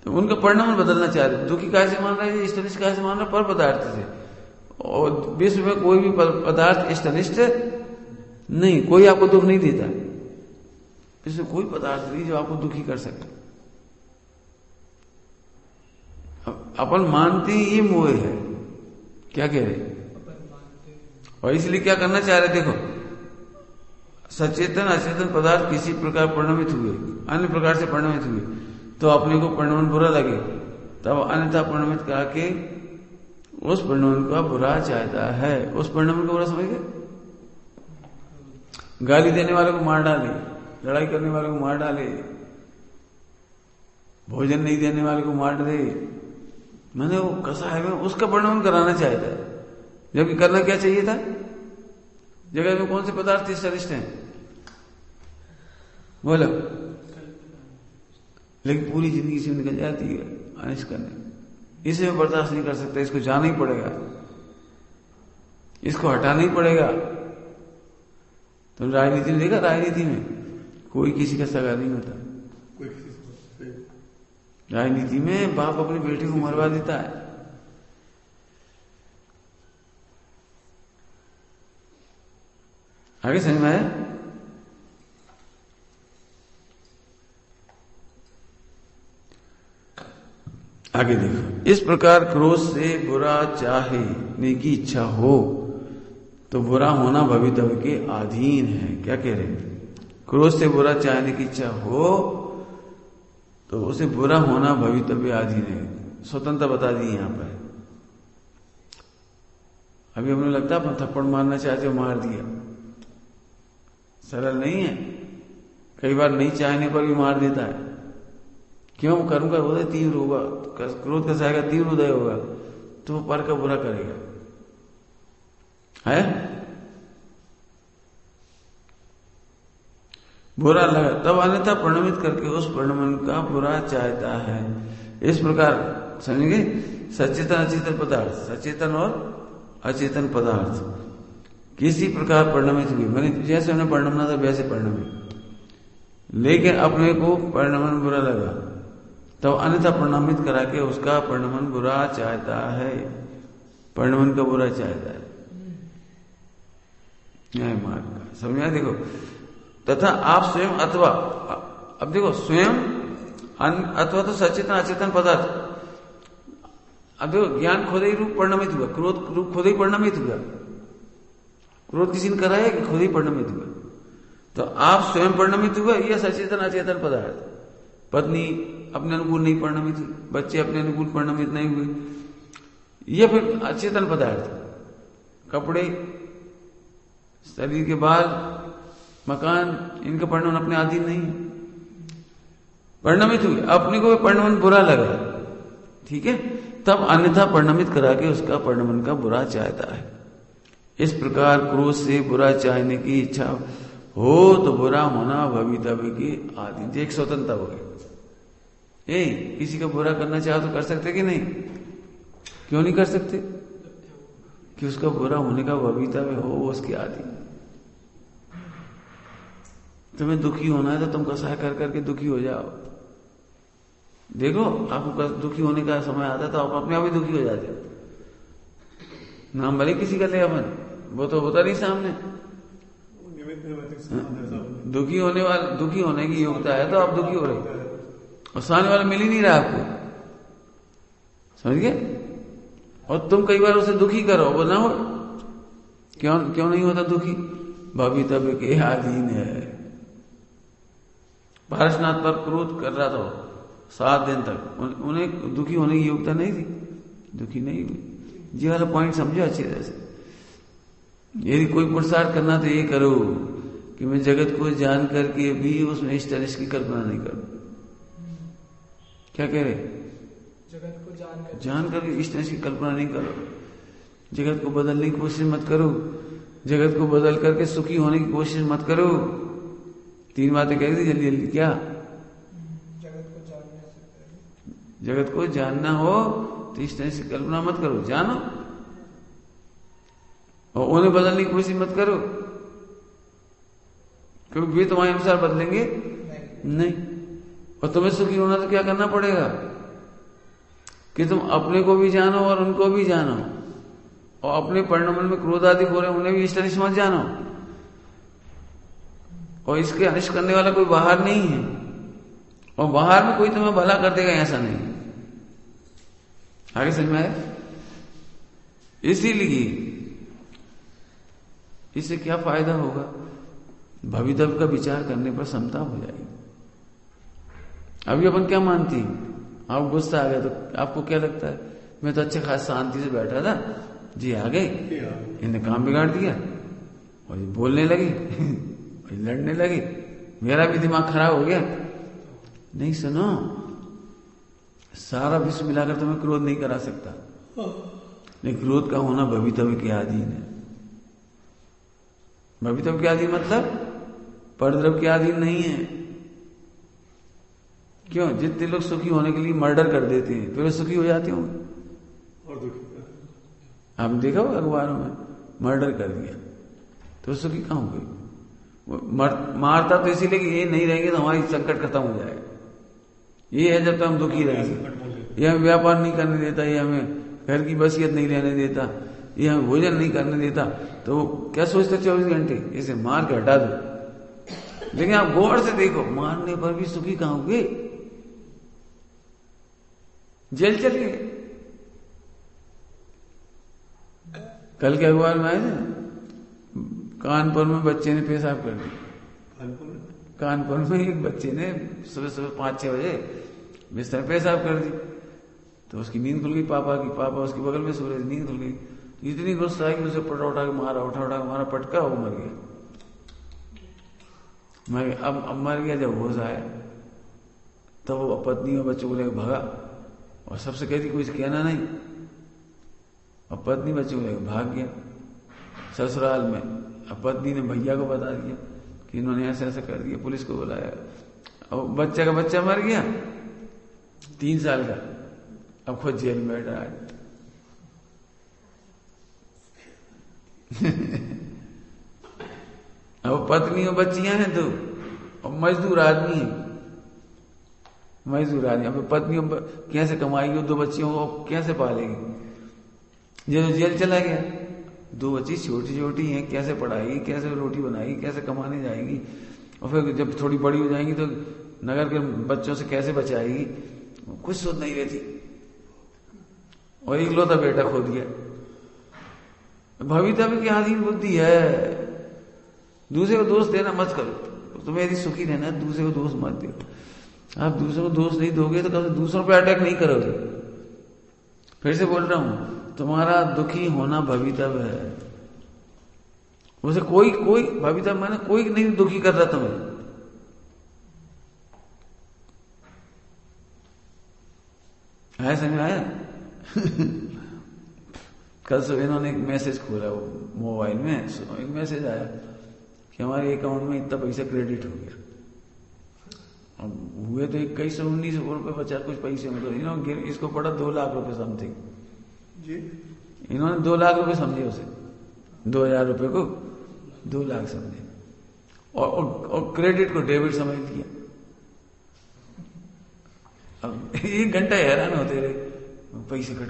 A: तो उनका परिणाम बदलना चाहते हैं। दुखी काय से मान रहा है? इष्टनिष्ठ काय से मान रहा है? पर पदार्थ से। और विश्व में कोई भी पदार्थ इष्टनिष्ठ नहीं, कोई आपको दुख नहीं देता। इसमें कोई पदार्थ नहीं जो आपको दुखी कर सके। अपन मानते ही ये मोह है। क्या कह रहे? और इसलिए क्या करना चाह रहे? देखो, सचेतन अचेतन पदार्थ किसी प्रकार परिणमित हुए, अन्य प्रकार से परिणमित हुए, तो अपने को परिणमन बुरा लगे, तब अन्यथा परिणमित करा के उस परिणमन का बुरा चाहता है। उस परिणमन को बुरा समझ गए? गाली देने वाले को मार डाले, लड़ाई करने वाले को मार डाले, भोजन नहीं देने वाले को मार दे, मैंने वो कसाय में उसका परिणमन कराना चाहता है। जबकि करना क्या चाहिए था? जगत में कौन से पदार्थ श्रेष्ठ हैं? बोलो। लेकिन पूरी जिंदगी से निकल जाती है अनिष्ट करने। इसे मैं बर्दाश्त नहीं कर सकता, इसको जाना ही पड़ेगा, इसको हटाना ही पड़ेगा। तुम राजनीति में देखा? राजनीति में कोई किसी का सगा नहीं होता। राजनीति में बाप अपनी बेटी को मरवा देता है। आगे समझ में आया? आगे देखो, इस प्रकार क्रोध से बुरा चाहने की इच्छा हो तो बुरा होना भवितव्य के अधीन है। क्या कह रहे हैं? क्रोध से बुरा चाहने की इच्छा हो तो उसे बुरा होना भवितव्य अधीन है। स्वतंत्रता बता दी यहां पर। अभी हमें लगता है अपन थप्पड़ मारना चाहते हो, मार दिया। सरल नहीं है, कई बार नहीं चाहने पर भी मार देता है। क्यों? कर्म का उदय तीव्र होगा, क्रोध का सायगा तीव्र उदय होगा तो वो पर का बुरा करेगा, है? बुरा लगा तब अन्यथा परिणमित करके उस परिणमन का बुरा चाहता है। इस प्रकार समझेंगे, सचेतन अचेतन पदार्थ, सचेतन और अचेतन पदार्थ किसी प्रकार परिणमित हुए, मैंने जैसे उन्हें परिणमना था वैसे परिणमित, लेकिन अपने को परिणमन बुरा लगा तब अन्यथा परिणमित करा के उसका परिणमन बुरा चाहता है, परिणमन का बुरा चाहता है। न्याय मार्ग का समझा? देखो, तथा आप स्वयं अथवा, अब देखो स्वयं अथवा तो सचेतन अचेतन पदार्थ। अब देखो, ज्ञान खुद ही रूप परिणमित हुआ, क्रोध रूप खुद ही परिणमित हुआ। क्रोध किसी ने कराया कि खुद ही परिणमित हुआ? तो आप स्वयं परिणमित हुआ या सचेतन अचेतन पदार्थ? पत्नी अपने अनुकूल नहीं परिणमित हुई, बच्चे अपने अनुकूल परिणमित नहीं हुए, या फिर अचेतन पदार्थ, कपड़े, शरीर के बाल, मकान, इनका परिणमन अपने अधीन नहीं है, परिणमित हुए, अपने को परिणमन बुरा लगा, ठीक है, तब अन्यथा परिणमित करा के उसका परिणमन का बुरा चाहता है। इस प्रकार क्रोध से बुरा चाहने की इच्छा हो तो बुरा होना भवितव्य की आदि। एक स्वतंत्रता हो गई। किसी का बुरा करना चाहो तो कर सकते कि नहीं? क्यों नहीं कर सकते? कि उसका बुरा होने का भवितव्य हो, उसकी आदि। तुम्हें दुखी होना है तो तुम कसाय कर करके दुखी हो जाओ। देखो, आपको दुखी होने का समय आता तो आप अपने आप ही दुखी हो जाते। नाम भले किसी का ले अपन, वो तो होता नहीं सामने। दुखी होने की योग्यता है तो आप दुखी हो रहे, और सामने वाला मिल ही नहीं रहा आपको, समझ गए? और तुम कई बार उसे दुखी करो, वो ना हो, क्यों नहीं होता दुखी? भवितव्य के अधीन है। पारसनाथ पर क्रोध कर रहा था 7 दिन तक, उन्हें दुखी होने की योग्यता नहीं थी, दुखी नहीं हुई। ये वाला पॉइंट समझो अच्छी तरह से। यदि कोई पुरुषार्थ करना तो ये करो कि मैं जगत को जान करके भी उसमें इस तरह की कल्पना नहीं करूं। क्या कह रहे?
C: जगत को
A: जान करके इस तरह की कल्पना नहीं करो। जगत को बदलने की कोशिश मत करो, जगत को बदल करके सुखी होने की कोशिश मत करो। 3 बातें कह दी जल्दी जल्दी। क्या? जगत को जानना हो तो इस तरह से कल्पना मत करो, जानो, और उन्हें बदलने की कोशिश मत करो, क्योंकि वे तुम्हारे अनुसार बदलेंगे नहीं। और तुम्हें सुखी होना तो क्या करना पड़ेगा कि तुम अपने को भी जानो और उनको भी जानो, और अपने परिणमन में क्रोध आदि हो रहे उन्हें भी इस तरह से मत जानो। और इसके अनिष्ट करने वाला कोई बाहर नहीं है, और बाहर में कोई तुम्हें भला कर देगा ऐसा नहीं। आगे समझ में आया? इसीलिए इससे क्या फायदा होगा? भवितव्य का विचार करने पर समता हो जाएगी। अभी अपन क्या मानती हैं? आप गुस्सा आ गया तो आपको क्या लगता है? मैं तो अच्छे खास शांति से बैठा था, जी आ गए, इन्हें काम बिगाड़ दिया और ये बोलने लगी और ये लड़ने लगी, मेरा भी दिमाग खराब हो गया। नहीं, सुनो, सारा विश्व मिलाकर तुम्हें क्रोध नहीं करा सकता, लेकिन क्रोध का होना भवितव्य के अधीन है। भवितव्य के अधीन मतलब परद्रव्य के अधीन नहीं है। क्यों? जितने लोग सुखी होने के लिए मर्डर कर देते हैं, फिर सुखी हो जाते होंगे।
B: और दुखी
A: आपने देखा होगा अखबारों में, मर्डर कर दिया तो सुखी कहां हो गई? मारता तो इसीलिए कि ये नहीं रहेंगे तो हमारी संकट खत्म हो जाएगा। ये है जब तक हम दुखी रहेंगे। ये हमें व्यापार नहीं करने देता, ये हमें घर की बसियत नहीं लेने देता, ये हमें भोजन नहीं करने देता, तो क्या सोचते 24 घंटे इसे मार के हटा दो। लेकिन आप गौर से देखो, मारने पर भी सुखी कहां होंगे? जेल चल गए। कल के अखबार में आए थे, कानपुर में बच्चे ने पेशाब कर दिया। कानपुर में एक बच्चे ने सुबह सुबह 5-6 बजे बिस्तर में पेशाब कर दी, तो उसकी नींद खुल गई पापा की। पापा उसके बगल में सो रहे थे, नींद खुल गई। इतनी गुस्सा आई कि उसे उठा के मारा, उठा के मारा, पटका, वो मर गया। अब मर गया। जब होश आया तब वो पत्नी और बच्चों को लेकर भागा और सबसे कहती कोई कहना नहीं। और पत्नी बच्चों को लेकर भाग गया ससुराल में। अब पत्नी ने भैया को बता दिया कि इन्होंने ऐसा ऐसा कर दिया, पुलिस को बुलाया। और बच्चा का बच्चा मर गया 3 साल का, अब खुद जेल में बैठा है। अब पत्नी और बच्चियां हैं 2 और मजदूर आदमी है। मजदूर आदमी, अब पत्नी कैसे कमाएगी? 2 बच्चियों को कैसे पालेगी? जो जेल चला गया, 2 बच्ची छोटी छोटी हैं, कैसे पढ़ाएगी, कैसे रोटी बनाएगी, कैसे कमाने जाएगी? और फिर जब थोड़ी बड़ी हो जाएंगी तो नगर के बच्चों से कैसे बचाएगी? कुछ सोच नहीं रहती। और इकलौता बेटा खो दिया। भवितव्य की अधीन बुद्धि है। दूसरे को दोष देना मत करो। तुम्हें यदि सुखी रहना है, दूसरे को दोष मत दो। आप दूसरे को दोष नहीं दोगे तो कभी दूसरों पर अटैक नहीं करोगे। फिर से बोल रहा हूं, तुम्हारा दुखी होना भवितव्य है। उसे कोई भवितव्य माने कोई नहीं दुखी कर रहा तुम्हें। आया समझ आया? कल सुबह इन्होंने एक मैसेज खोला वो मोबाइल में, एक मैसेज आया कि हमारे अकाउंट में इतना पैसा क्रेडिट हो गया। अब हुए तो 2119 रुपए बचा कुछ पैसे में। तो इन्होंने इसको पड़ा 2 लाख रुपए समथिंग
B: जी।
A: इन्होंने 2 लाख रुपए समझे, उसे 2000 रुपए को 2 लाख समझे और क्रेडिट को डेबिट समझ लिया। अब 1 घंटा हैरान होते रहे, पैसे कट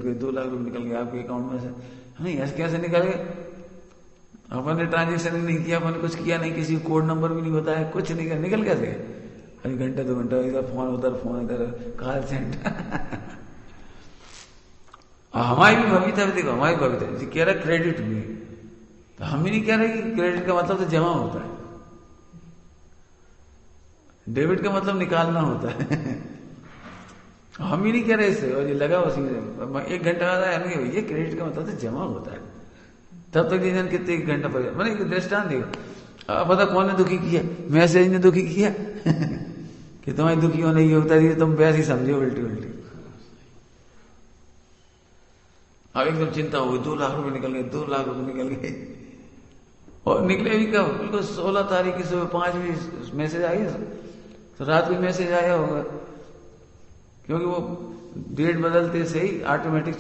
A: गए 2 लाख रुपए निकल गए आपके अकाउंट में से। नहीं, ऐसे कैसे निकल गए? अपन ने ट्रांजेक्शन नहीं किया, अपन ने कुछ किया नहीं, किसी को कोड नंबर भी नहीं बताया, कुछ नहीं, निकल कैसे? 1 घंटा 2 घंटा इधर फोन उधर फोन इधर, कॉल सेंटर। हमारी भी भवितव्य देखो, हमारी भवितव्य कह रहा क्रेडिट हुई, तो हम भी नहीं कह रहे कि क्रेडिट का मतलब तो जमा होता है, डेबिट का मतलब निकालना होता है। हम भी नहीं कह रहे इससे। और ये लगा उसी में 1 घंटा आया, ये क्रेडिट का मतलब तो जमा होता है। तब तक ये कितने 1 घंटा पर मैंने एक दृष्टांत देखो। अब पता कौन ने दुखी किया? मैसेज ने दुखी किया कि तुम्हारी दुखी होने ये होता है, तुम वैसे ही समझे उल्टी। अब एकदम चिंता हो गई, 2 लाख रुपए निकल गए, 2 लाख रुपए निकल गए। और निकले भी कब? बिल्कुल 16 तारीख की सुबह 5 बजे मैसेज आई, तो रात को मैसेज आया होगा, क्योंकि वो डेट बदलते से ही ऑटोमेटिक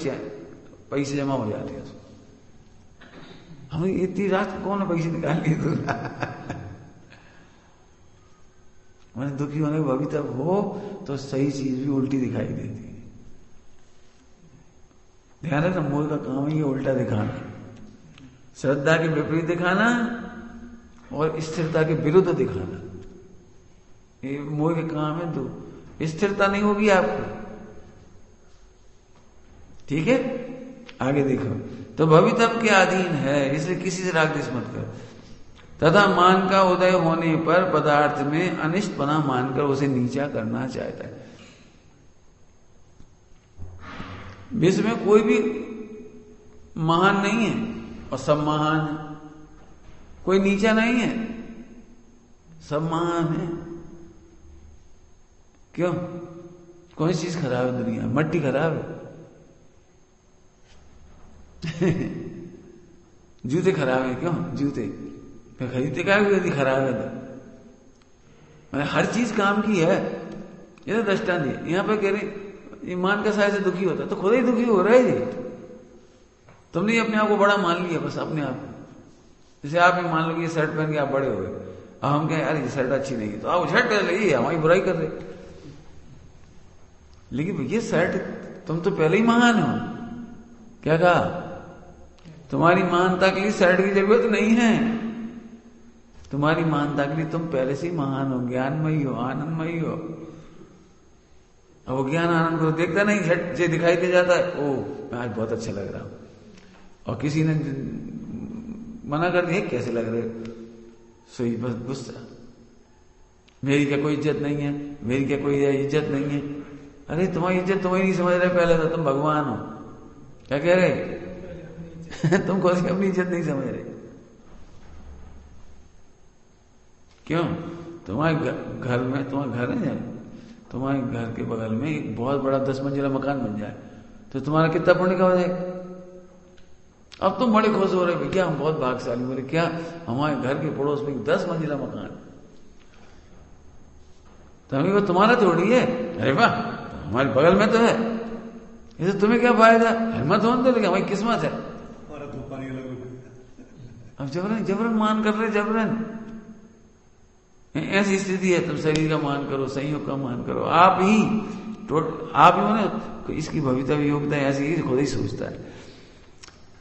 A: पैसे जमा हो जाते हैं। हम इतनी रात को कौन पैसे निकाल लिए? मैंने दुखी होने का भवितव्य हो तो सही चीज भी उल्टी दिखाई देती है। ध्यान रखना, मोह का काम ही उल्टा दिखाना, श्रद्धा के विपरीत दिखाना और स्थिरता के विरुद्ध दिखाना। ये मोह के काम है। 2 स्थिरता नहीं होगी आपको, ठीक है, आगे देखो। तो भवितव्य के अधीन है, इसलिए किसी से राग द्वेष मत कर। तथा मान का उदय होने पर पदार्थ में अनिष्ट बना मानकर उसे नीचा करना चाहता है। विश्व में कोई भी महान नहीं है और सब महान है, कोई नीचा नहीं है, सब महान है। क्यों? कौन सी चीज खराब है दुनिया में? मट्टी खराब है जूते खराब है, क्यों? जूते खरीदते का यदि खराब है तो हर चीज काम की है। ये तो दृष्टांत है। यहां पर कह रहे ईमान का साय से दुखी होता है तो खुद ही दुखी हो रहा है जी। तुमने अपने आप को बड़ा मान लिया, बस अपने आप। जैसे आप ही मान लो कि ये शर्ट पहन के आप बड़े हो गए, अब हम कहें यार ये शर्ट अच्छी नहीं है तो आप शर्ट पहन ली, हमारी बुराई कर रहे। लेकिन ये शर्ट तुम तो पहले ही महान हो। क्या कहा? तुम्हारी महानता के लिए शर्ट की जरूरत नहीं है। तुम्हारी महानता के लिए तुम पहले से ही महान हो, ज्ञानमयी हो, आनंदमयी हो। अब वो ज्ञान आनंद को देखता नहीं, झट से दिखाई दे जाता है, ओ मैं आज बहुत अच्छा लग रहा हूं। और किसी ने मना कर दिया कैसे लग रहे, सोई बस गुस्सा, मेरी क्या कोई इज्जत नहीं है, मेरी क्या कोई इज्जत नहीं है। अरे तुम्हारी इज्जत तुम्हें नहीं समझ रहे, पहले तो तुम भगवान हो। क्या कह रहे तुम कौन सी अपनी इज्जत नहीं समझ रहे? क्यों? तुम्हारे घर में, तुम्हारा घर है, तुम्हारे घर के बगल में एक बहुत बड़ा 10 मंजिला मकान बन जाए तो तुम्हारा कितना पुण्य का हो जाएगा। अब तुम बड़े खुश हो रहे भैया हम बहुत भाग्यशाली। बोले क्या? हमारे घर के पड़ोस में 10 मंजिला मकान, तो वो तुम्हारा थोड़ी है। अरे वाह हमारे बगल में तो है, इसे तुम्हें क्या फायदा? हिम्मत होने दो, लेकिन हमारी किस्मत है। अब जबरन जबरन मान कर रहे, जबरन। ऐसी स्थिति है, तुम शरीर का मान करो, संयोग का मान करो, आप ही होने इसकी भवितव्य योग्यता ऐसी ही खुद ही सोचता है।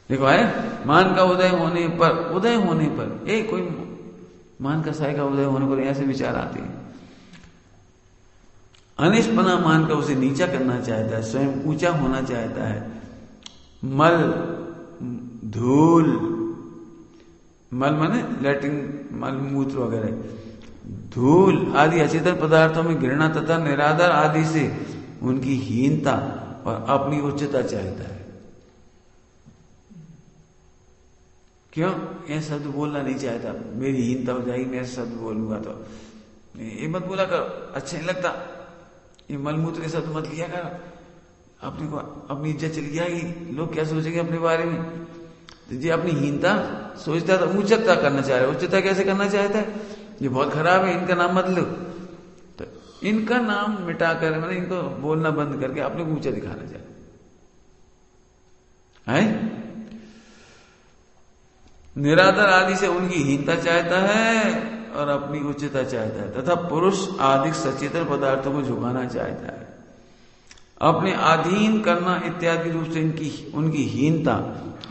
A: देखो है मान का उदय होने पर एक कोई मान का साय का उदय होने पर ऐसे विचार आते हैं। अनिष्पना मान कर उसे नीचा करना चाहता है, स्वयं ऊंचा होना चाहता है। मल, धूल, मल माने लैट्रिन, मल मूत्र वगैरह, धूल आदि अचेतन पदार्थों में घृणा तथा निरादर आदि से उनकी हीनता और अपनी उच्चता चाहता है। क्यों? ये शब्द बोलना नहीं चाहता, मेरी हीनता हो जाएगी, मैं शब्द बोलूंगा तो ये मत बोला करो, अच्छा नहीं लगता। ये मलमूत्र के शब्द मत लिया कर, अपने को अपनी इज्जत चली जाएगी, लोग क्या सोचेंगे अपने बारे में। तो जी अपनी हीनता सोचता है तो उच्चता करना चाह रहा है। उच्चता कैसे करना चाहता है? ये बहुत खराब है, इनका नाम मत लो। तो इनका नाम मिटाकर मैंने इनको बोलना बंद करके अपने को ऊंचा दिखाना चाहता है। निरादर आदि से उनकी हीनता चाहता है और अपनी उच्चता चाहता है, तथा पुरुष आदि सचेतन पदार्थों को झुकाना चाहता है। अपने अधीन करना इत्यादि रूप से उनकी हीनता,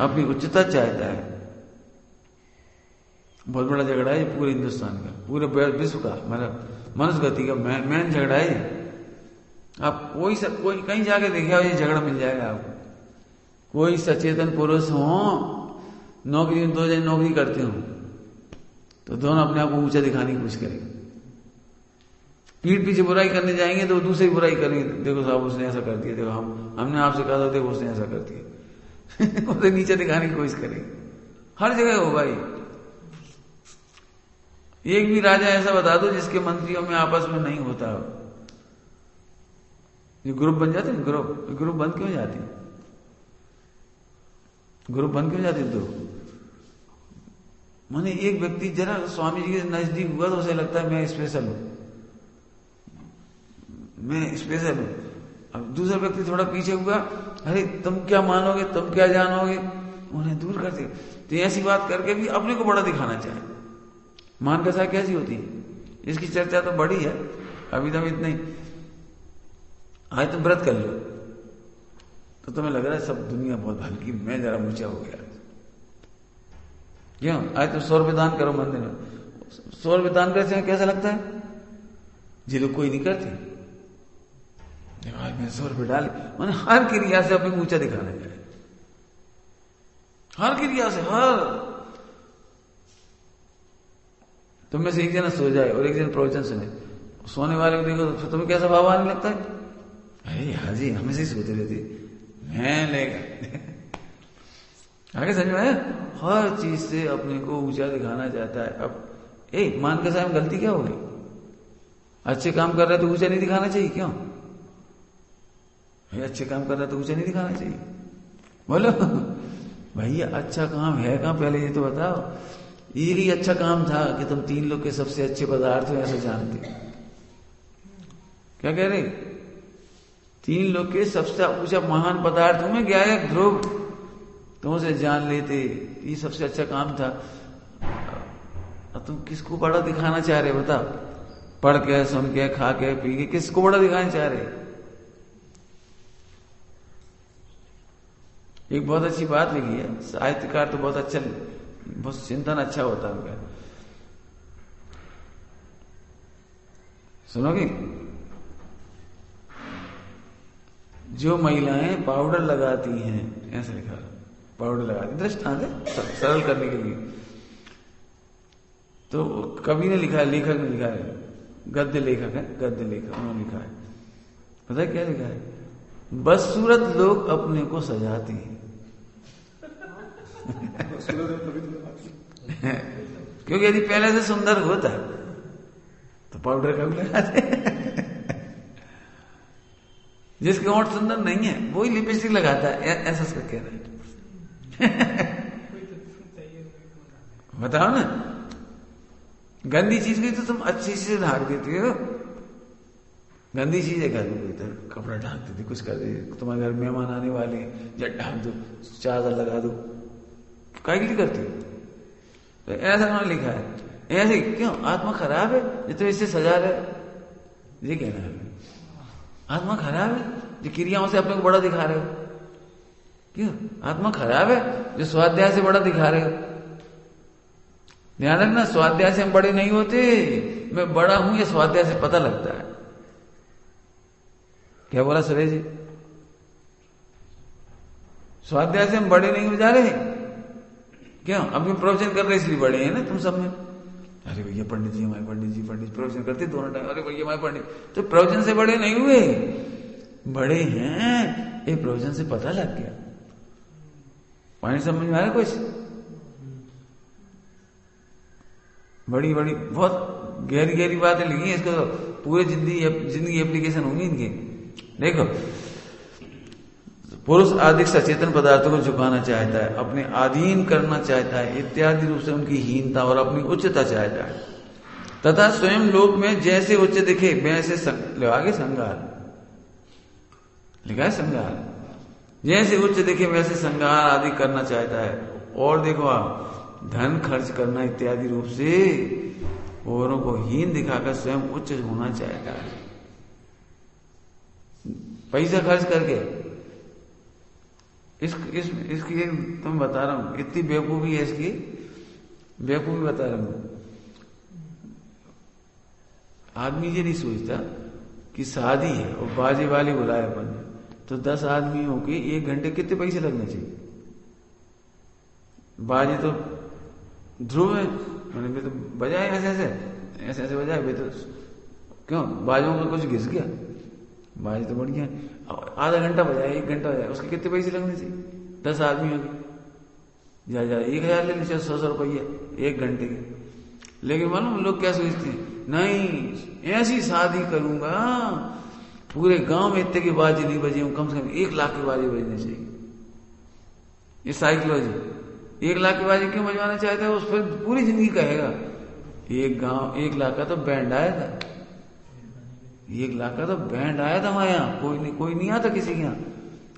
A: अपनी उच्चता चाहता है। बहुत बड़ा झगड़ा है पूरे हिंदुस्तान का, पूरे विश्व का, मतलब मनुष्य गति का मेन झगड़ा है। आप कोई कहीं जाके देखा हो ये झगड़ा मिल जाएगा आपको। कोई सचेतन पुरुष हो, नौकरी में 2 जन नौकरी करते हो तो दोनों अपने आप को ऊंचा दिखाने की कोशिश करेंगे। पीठ पीछे बुराई करने जाएंगे तो दूसरी बुराई करेंगे, देखो साहब उसने ऐसा कर दिया, देखो हमने आपसे कहा था, देखो उसने ऐसा कर दिया उसे नीचे दिखाने की कोशिश करेंगे। हर जगह होगा ये। एक भी राजा ऐसा बता दो जिसके मंत्रियों में आपस में नहीं होता। ये ग्रुप बन जाते हैं, ग्रुप बंद क्यों जाते हैं? ग्रुप बंद क्यों जाते? तो माने एक व्यक्ति जरा स्वामी जी के नजदीक हुआ तो उसे लगता है मैं स्पेशल हूं, मैं स्पेशल हूं। अब दूसरा व्यक्ति थोड़ा पीछे हुआ, अरे तुम क्या मानोगे, तुम क्या जानोगे, उन्हें दूर कर दिया। तो ऐसी बात करके भी अपने को बड़ा दिखाना चाहे। मान कसा कैसी होती है, इसकी चर्चा तो बड़ी है, अभी तक इतनी। आज तुम व्रत कर लो तो तुम्हें लग रहा है सब दुनिया बहुत हल्की, मैं जरा ऊंचा हो गया। क्यों? आज तुम 100 रुपये दान करो मंदिर में, 100 रुपये दान करते हैं कैसा लगता है? जी लोग कोई नहीं करते, दिमाग में 100 रुपये डाले, मैंने हर क्रिया से अपने ऊंचा दिखाना चाहिए, हर क्रिया से, हर। तुम में से एक जना सो जाए और एक जन प्रवचन सुने, सोने वाले को देखो तो तुम्हें कैसा भाव आने लगता है? अरे हाँ जी, हमें से सोते रहते, मैं लेगा आगे समझ में आया? हर चीज से अपने को ऊंचा दिखाना चाहता है। अब मान के सामने गलती क्या होगी? अच्छे काम कर रहा है तो ऊंचा नहीं दिखाना चाहिए क्यों? अच्छे काम कर रहा है तो ऊंचा नहीं दिखाना चाहिए? बोलो भैया, अच्छा काम है कहां? पहले ये तो बताओ। एक ही अच्छा काम था कि तुम 3 लोग के सबसे अच्छे पदार्थ हो ऐसे जानते। क्या कह रहे? 3 लोग के सबसे ऊंचा महान पदार्थ हूं मैं, गायक ध्रुव, तुम उसे जान लेते, ये सबसे अच्छा काम था। अब तुम किसको बड़ा दिखाना चाह रहे बताओ? पढ़ के, सुन के, खा के, पी के, किसको बड़ा दिखाना चाह रहे? एक बहुत अच्छी बात लिखी है साहित्यकार, तो बहुत अच्छा, बहुत चिंतन अच्छा होता है उनका, सुनोगे? जो महिलाएं पाउडर लगाती हैं, ऐसा लिखा, पाउडर लगाती, दृष्टांत है सरल करने के लिए। तो कवि ने लिखा है, लेखक ने लिखा है, गद्य लेखक है, गद्य लेखक, उन्होंने लिखा है, पता है क्या लिखा है? बदसूरत लोग अपने को सजाती हैं क्योंकि यदि पहले से सुंदर होता तो पाउडर कभी लगाते जिसके होंठ सुंदर नहीं है वही लिपस्टिक लगाता है, ऐसा उसका कहना है बताओ ना, गंदी चीज भी तो तुम अच्छी से ढाक देती हो। गंदी चीज है घर में, तो कपड़ा ढाक देती, कुछ कर देती, तुम्हारे घर मेहमान आने वाले, जब ढाक दो, चादर लगा दो, काय के लिए करती हो? तो ऐसा उन्होंने लिखा है, ऐसे क्यों? आत्मा खराब है जो तो इससे सजा रहे, ये कहना है। आत्मा खराब है जो क्रियाओं से अपने को बड़ा दिखा रहे हो, क्यों? आत्मा खराब है जो स्वाध्याय से बड़ा दिखा रहे हो। ध्यान रखना, स्वाध्याय से हम बड़े नहीं होते, मैं बड़ा हूं ये स्वाध्याय से पता लगता है। क्या बोला सुरेश जी? स्वाध्याय से हम बड़े नहीं हो जा रहे, क्यों? अभी प्रवचन कर रहे इसलिए बड़े हैं ना तुम सब में। अरे भैया पंडित जी हमारे, पंडित जी प्रवचन करते दोनों टाइम, अरे भैया हमारे पंडित, तो प्रवचन से बड़े नहीं हुए, बड़े हैं ये प्रवचन से पता लग गया। पॉइंट समझ में आ रहा है कुछ? बड़ी बड़ी बहुत गहरी गहरी बातें लिखी हैं, इसको तो पूरे जिंदगी एप्लीकेशन होंगी इनके। देखो, पुरुष अधिक सचेतन पदार्थों को झुकाना चाहता है, अपने अधीन करना चाहता है, इत्यादि रूप से उनकी हीनता और अपनी उच्चता चाहता है, तथा स्वयं लोक में जैसे उच्च दिखे वैसे आगे संगार लिखा है, संगार जैसे उच्च दिखे वैसे संगार आदि करना चाहता है। और देखो आप, धन खर्च करना इत्यादि रूप से औरों को हीन दिखाकर स्वयं उच्च होना चाहता है। पैसा खर्च करके इसकी एक तुम बता रहा हूं, इतनी बेवकूफी है इसकी, बेवकूफी बता रहा हूं। आदमी ये नहीं सोचता कि शादी है और बाजे वाले बुलाए अपन ने, तो 10 आदमियों के 1 घंटे कितने पैसे लगने चाहिए? बाजे तो ध्रुव है, मैंने तो बजाए ऐसे बजाए भाई, तो क्यों बाजों का कुछ घिस गया? बाजे तो बढ़िया, आधा घंटा बजाए, 1 घंटा बजाए, उसके कितने पैसे लगने चाहिए? 10 आदमियों के जा 1000 ले लीजिए, 100 रुपया 1 घंटे के। लेकिन मालूम लोग क्या सोचते हैं? नहीं, ऐसी शादी करूंगा पूरे गांव में इतने के बाजे नहीं बजे, कम से कम 1 लाख के बाजे बजने चाहिए। ये साइकोलॉजी, 1 लाख के बाजे क्यों बजवाना चाहता है? उस पर पूरी जिंदगी कहेगा, एक गांव 1 लाख का तो बैंड आया था, 1 लाख का तो बैंड आया था हमारे यहाँ, कोई नहीं आता किसी के यहाँ,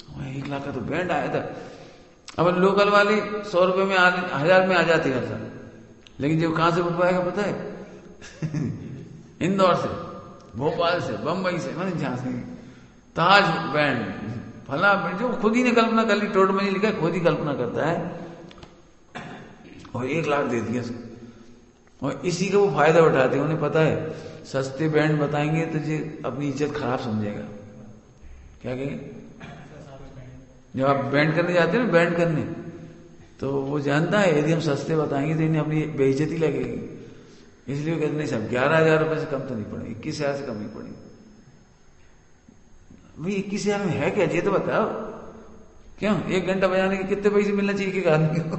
A: हमारे 1 लाख का तो बैंड आया था। अब लोकल वाले 100 रुपए में 1000 में आ जाते हैं सर, लेकिन जब कहां से बुलवाएगा पता है? इंदौर से, भोपाल से, बंबई से, मतलब झांसी, ताज बैंड, फला बैंड, जो खुद ही ने कल्पना कर ली, टोट में नहीं लिखा, खुद ही कल्पना करता है और 1 लाख दे दिया उसको। और इसी का वो फायदा उठाते हैं, उन्हें पता है सस्ते बैंड बताएंगे तो ये अपनी इज्जत खराब समझेगा, क्या कहें, जब आप बैंड करने जाते हैं ना, बैंड करने, तो वो जानता है यदि हम सस्ते बताएंगे तो इन्हें अपनी बेइज्जती लगेगी, इसलिए कहते नहीं साहब 11,000 रुपए से कम तो नहीं पड़ेगी, 21,000 से कम नहीं पड़ेगी। भाई 21,000 में है क्या, ये तो बताओ, क्यों 1 घंटा बजाने के कितने पैसे मिलना चाहिए कि आदमी को?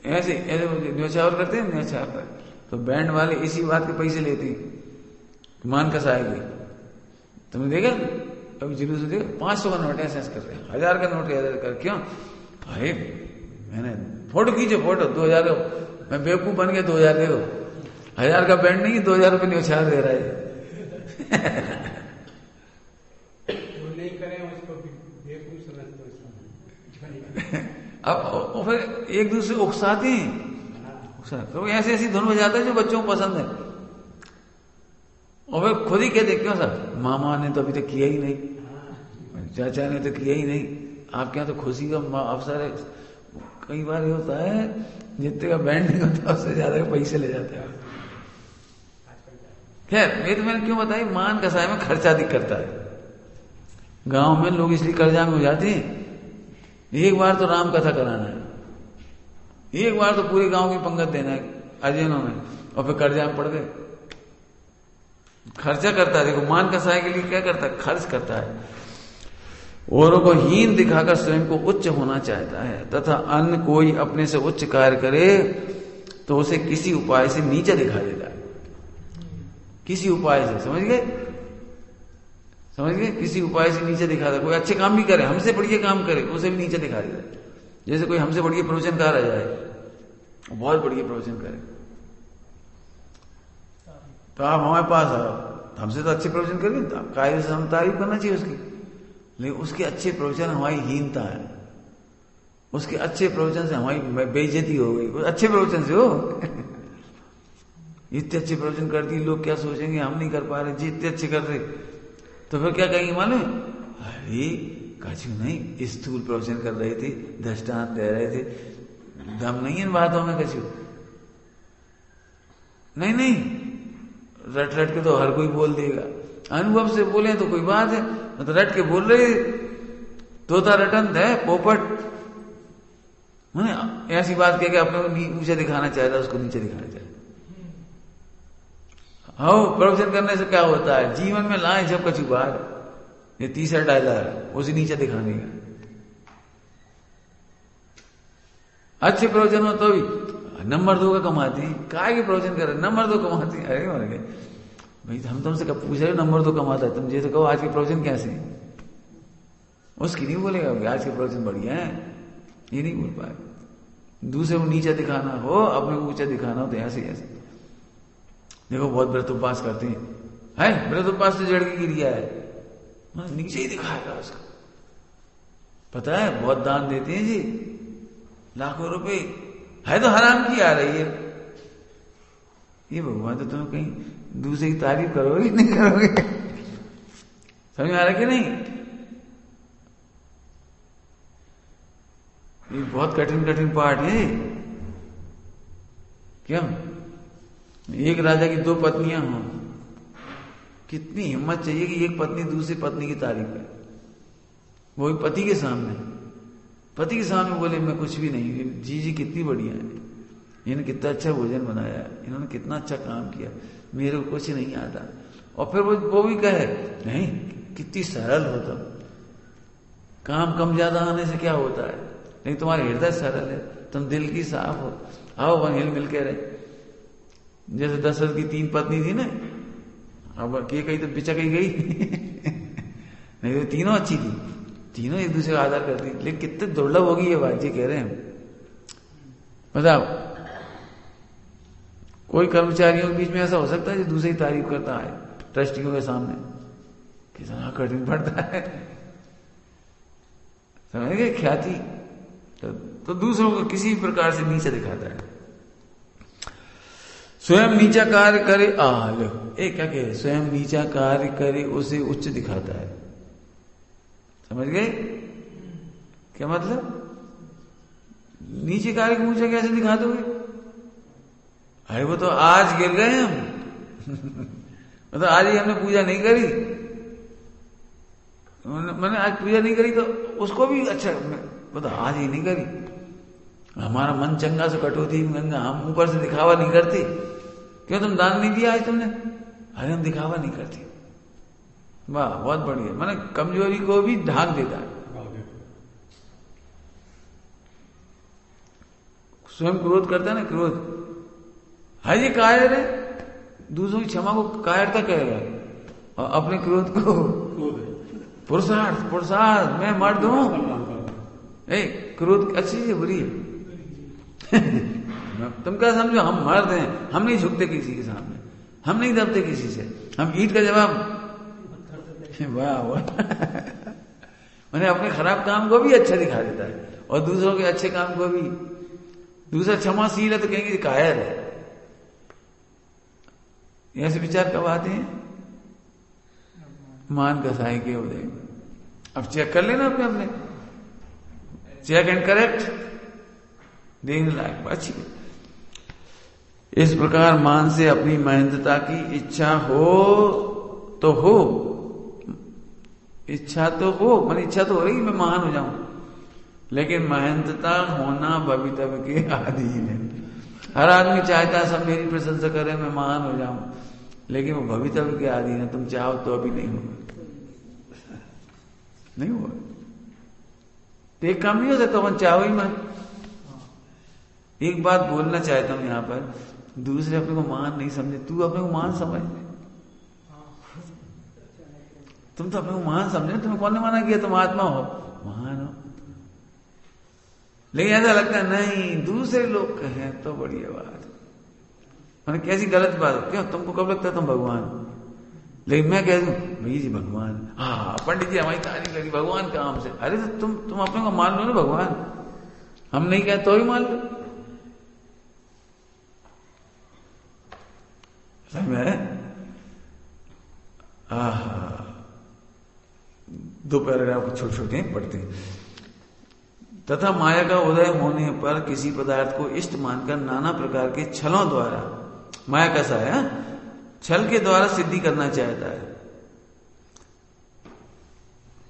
A: ऐसे ऐसे न्योछावर करते हैं, न्योछावर। तो बैंड वाले इसी बात के पैसे लेते हैं, मान कसाएगी। तुमने देखा अभी जुलूस देखा, 500 का नोट ऐसे कर रहे हैं, 1000 का नोट ऐसे कर, क्यों भाई मैंने फोटो खींचो, फोटो 2000 का, मैं बेवकूफ बन गया, 2000 दे दो, 1000 का बैंड नहीं, 2000 रुपये न्योछावर दे रहा है।
C: नहीं करें उसको बेवकूफ समझते
A: अब फिर एक दूसरे को उकसाते हैं, तो ऐसी ऐसी धुन बजाता है जो बच्चों को पसंद है, और फिर खुद ही कहते क्यों सर, मामा ने तो अभी तक किया ही नहीं, चाचा ने तो किया ही नहीं, आपके यहाँ तो खुशी का अवसर है। कई बार ये होता है जितने का बैंड नहीं होता उससे ज्यादा पैसे ले जाते हैं। खैर ये तो मैंने क्यों बताई, मान कसाई में खर्चा अधिक करता है। गांव में लोग इसलिए कर्जा में हो जाते हैं, एक बार तो राम कथा कराना है, एक बार तो पूरे गांव की पंगत देना है अजैनों में, और फिर कर्जा में पड़ गए। खर्चा करता है, देखो मान कसाई के लिए क्या करता है, खर्च करता है, औरों को हीन दिखाकर स्वयं को उच्च होना चाहता है, तथा अन्य कोई अपने से उच्च कार्य करे तो उसे किसी उपाय से नीचे दिखा देता है। किसी उपाय से, समझ गए, समझ गए, किसी उपाय से नीचे दिखा देता। कोई अच्छे काम भी करे, हमसे बढ़िया काम करे, उसे भी नीचे दिखा देता है। जैसे कोई हमसे बढ़िया प्रवचनकार आ जाए, बहुत बढ़िया प्रवचन करे, तो आप हमारे पास आओ, हमसे तो अच्छे प्रवचन करेंगे, तो कायदे से हम तारीफ करना चाहिए उसकी, लेकिन उसके अच्छे प्रवचन हमारी हीनता है, उसके अच्छे प्रवचन से हमारी बेइज्जती हो गई, अच्छे प्रवचन से हो। इतने अच्छे प्रवचन कर दिए, लोग क्या सोचेंगे, हम नहीं कर पा रहे जी, इतने अच्छे कर रहे, तो फिर क्या कहेंगे मालूम, अरे कछु नहीं, स्थूल प्रवचन कर रहे थे, दृष्टांत दे रहे थे, दम नहीं इन बातों में कछु नहीं, नहीं रट रट के तो हर कोई बोल देगा, अनुभव से बोले तो कोई बात है, तो रट के बोल रहे, तोता रटन है पोपट, ऐसी बात कह के अपने को ऊंचा दिखाना चाहता है, उसको नीचे दिखाना चाहता है। हाँ प्रवचन करने से क्या होता है, जीवन में लाए जब कछु बार, ये तीसरा डायलॉग है, उसे नीचे दिखाने का। अच्छे प्रवचन हो तो भी नंबर 2 का कमाते हैं, काय के प्रवचन कर रहे नंबर 2 कमाते हैं, अरे मर गए भाई, हम तुमसे कब पूछ रहे हो नंबर 2 कमाता है, तुम जैसे कहो आज के प्रवचन कैसे हैं, उसकी नहीं बोलेगा आज के प्रवचन बढ़िया है, ये नहीं बोल पाए। दूसरे को नीचे दिखाना हो, अपने को ऊंचा दिखाना हो, तो ऐसे ऐसे देखो बहुत व्रत उपवास करते हैं, व्रत उपवास तो जड़ की क्रिया है, नीचे ही दिखाएगा उसका, पता है बहुत दान देते हैं जी, लाखों रुपए है तो हराम की आ रही है, ये भगवान तो तुम्हें कहीं दूसरे की तारीफ करोगे नहीं करोगे, समझ में आ रहा कि नहीं। ये बहुत कठिन कठिन पाठ है, क्या एक राजा की 2 पत्नियां हों, कितनी हिम्मत चाहिए कि एक पत्नी दूसरी पत्नी की तारीफ करे, वो भी पति के सामने, पति के सामने बोले मैं कुछ भी नहीं, जी कितनी बढ़िया है, इन्होंने कितना अच्छा भोजन बनाया, इन्होंने कितना अच्छा काम किया, मेरे को कुछ नहीं आता, और फिर वो भी कहे नहीं कितनी सरल हो तुम, काम कम ज्यादा आने से क्या होता है, लेकिन तुम्हारे हृदय सरल है, तुम दिल की साफ हो, आओ वन हिल मिल के रहे। जैसे दशरथ की 3 पत्नी थी ना, अब के कही तो बिचक ही गई नहीं तो तीनों अच्छी थी, तीनों एक दूसरे का आदर करती, लेकिन कितने दुर्लभ होगी ये बात, ये कह रहे हैं। बताओ कोई कर्मचारियों के बीच में ऐसा हो सकता है जो दूसरी तारीफ करता है ट्रस्टियों के सामने, कितना कठिन पड़ता है, समझ गए, ख्याति तो दूसरों को किसी प्रकार से नीचे दिखाता है। स्वयं नीचा कार्य करे, क्या कहे, स्वयं नीचा कार्य करे उसे उच्च दिखाता है, समझ गए क्या मतलब, नीचे कार्य को ऊंचा कैसे दिखा दोगे, अरे वो तो आज गिर गए हम तो आज ही हमने पूजा नहीं करी, मैंने आज पूजा नहीं करी तो उसको भी अच्छा बता, आज ही नहीं करी। हमारा मन चंगा से कटौती गंगा, हम ऊपर से दिखावा नहीं करते। क्यों तुम दान नहीं दिया आज तुमने? अरे हम दिखावा नहीं करते। वाह बहुत बढ़िया, मैंने कमजोरी को भी ढाक देता है। स्वयं क्रोध करता है ना, क्रोध है ये कायर है, दूसरों की क्षमा को कायरता कहेगा और अपने क्रोध को पुरुषार्थ मैं मर्द हूं। क्रोध अच्छी है बुरी है? तुम क्या समझो, हम मर्द हैं, हम नहीं झुकते किसी के सामने, हम नहीं दबते किसी से, हम ईंट का जवाब वाह मैंने अपने खराब काम को भी अच्छा दिखा देता है और दूसरों के अच्छे काम को भी। दूसरा क्षमाशील है तो कहेंगे कायर है। ऐसे विचार कब आते हैं? मान कसाई के उदय। अब चेक कर लेना अपने अपने, चेक एंड करेक्ट, देखने लायक अच्छी। इस प्रकार मान से अपनी महंतता की इच्छा हो तो हो, इच्छा तो हो, मन इच्छा तो हो रही मैं महान हो जाऊं, लेकिन महंतता होना भवितव्य के अधीन है। हर आदमी चाहता है सब मेरी प्रशंसा करें, मैं महान हो जाऊं, लेकिन वो भवितव्य के अधीन है। तुम चाहो तो अभी नहीं होगा, नहीं होगा। तो एक काम नहीं हो सकता, अपन चाहो ही मत। एक बात बोलना चाहता हूं यहां पर, दूसरे अपने को महान नहीं समझे, तू अपने को महान समझ ले। तुम तो अपने को महान समझे, तुम्हें कौन ने माना किया तुम आत्मा हो, महान हो। लेकिन ऐसा लगता है नहीं दूसरे लोग कहें तो बढ़िया बात, मैंने कैसी गलत बात हो। क्यों तुमको कब लगता है तुम भगवान? लेकिन मैं कह दूं भैया जी भगवान, हाँ पंडित जी हमारी तारीफ करी भगवान काम से। अरे तो तुम अपने को मान लो ना भगवान, हम नहीं कहे तो ही मान लो। दो पैराग्राफ छोटे छोटे पढ़ते हैं। तथा माया का उदय होने पर किसी पदार्थ को इष्ट मानकर नाना प्रकार के छलों द्वारा, माया कैसा है, छल के द्वारा सिद्धि करना चाहता है।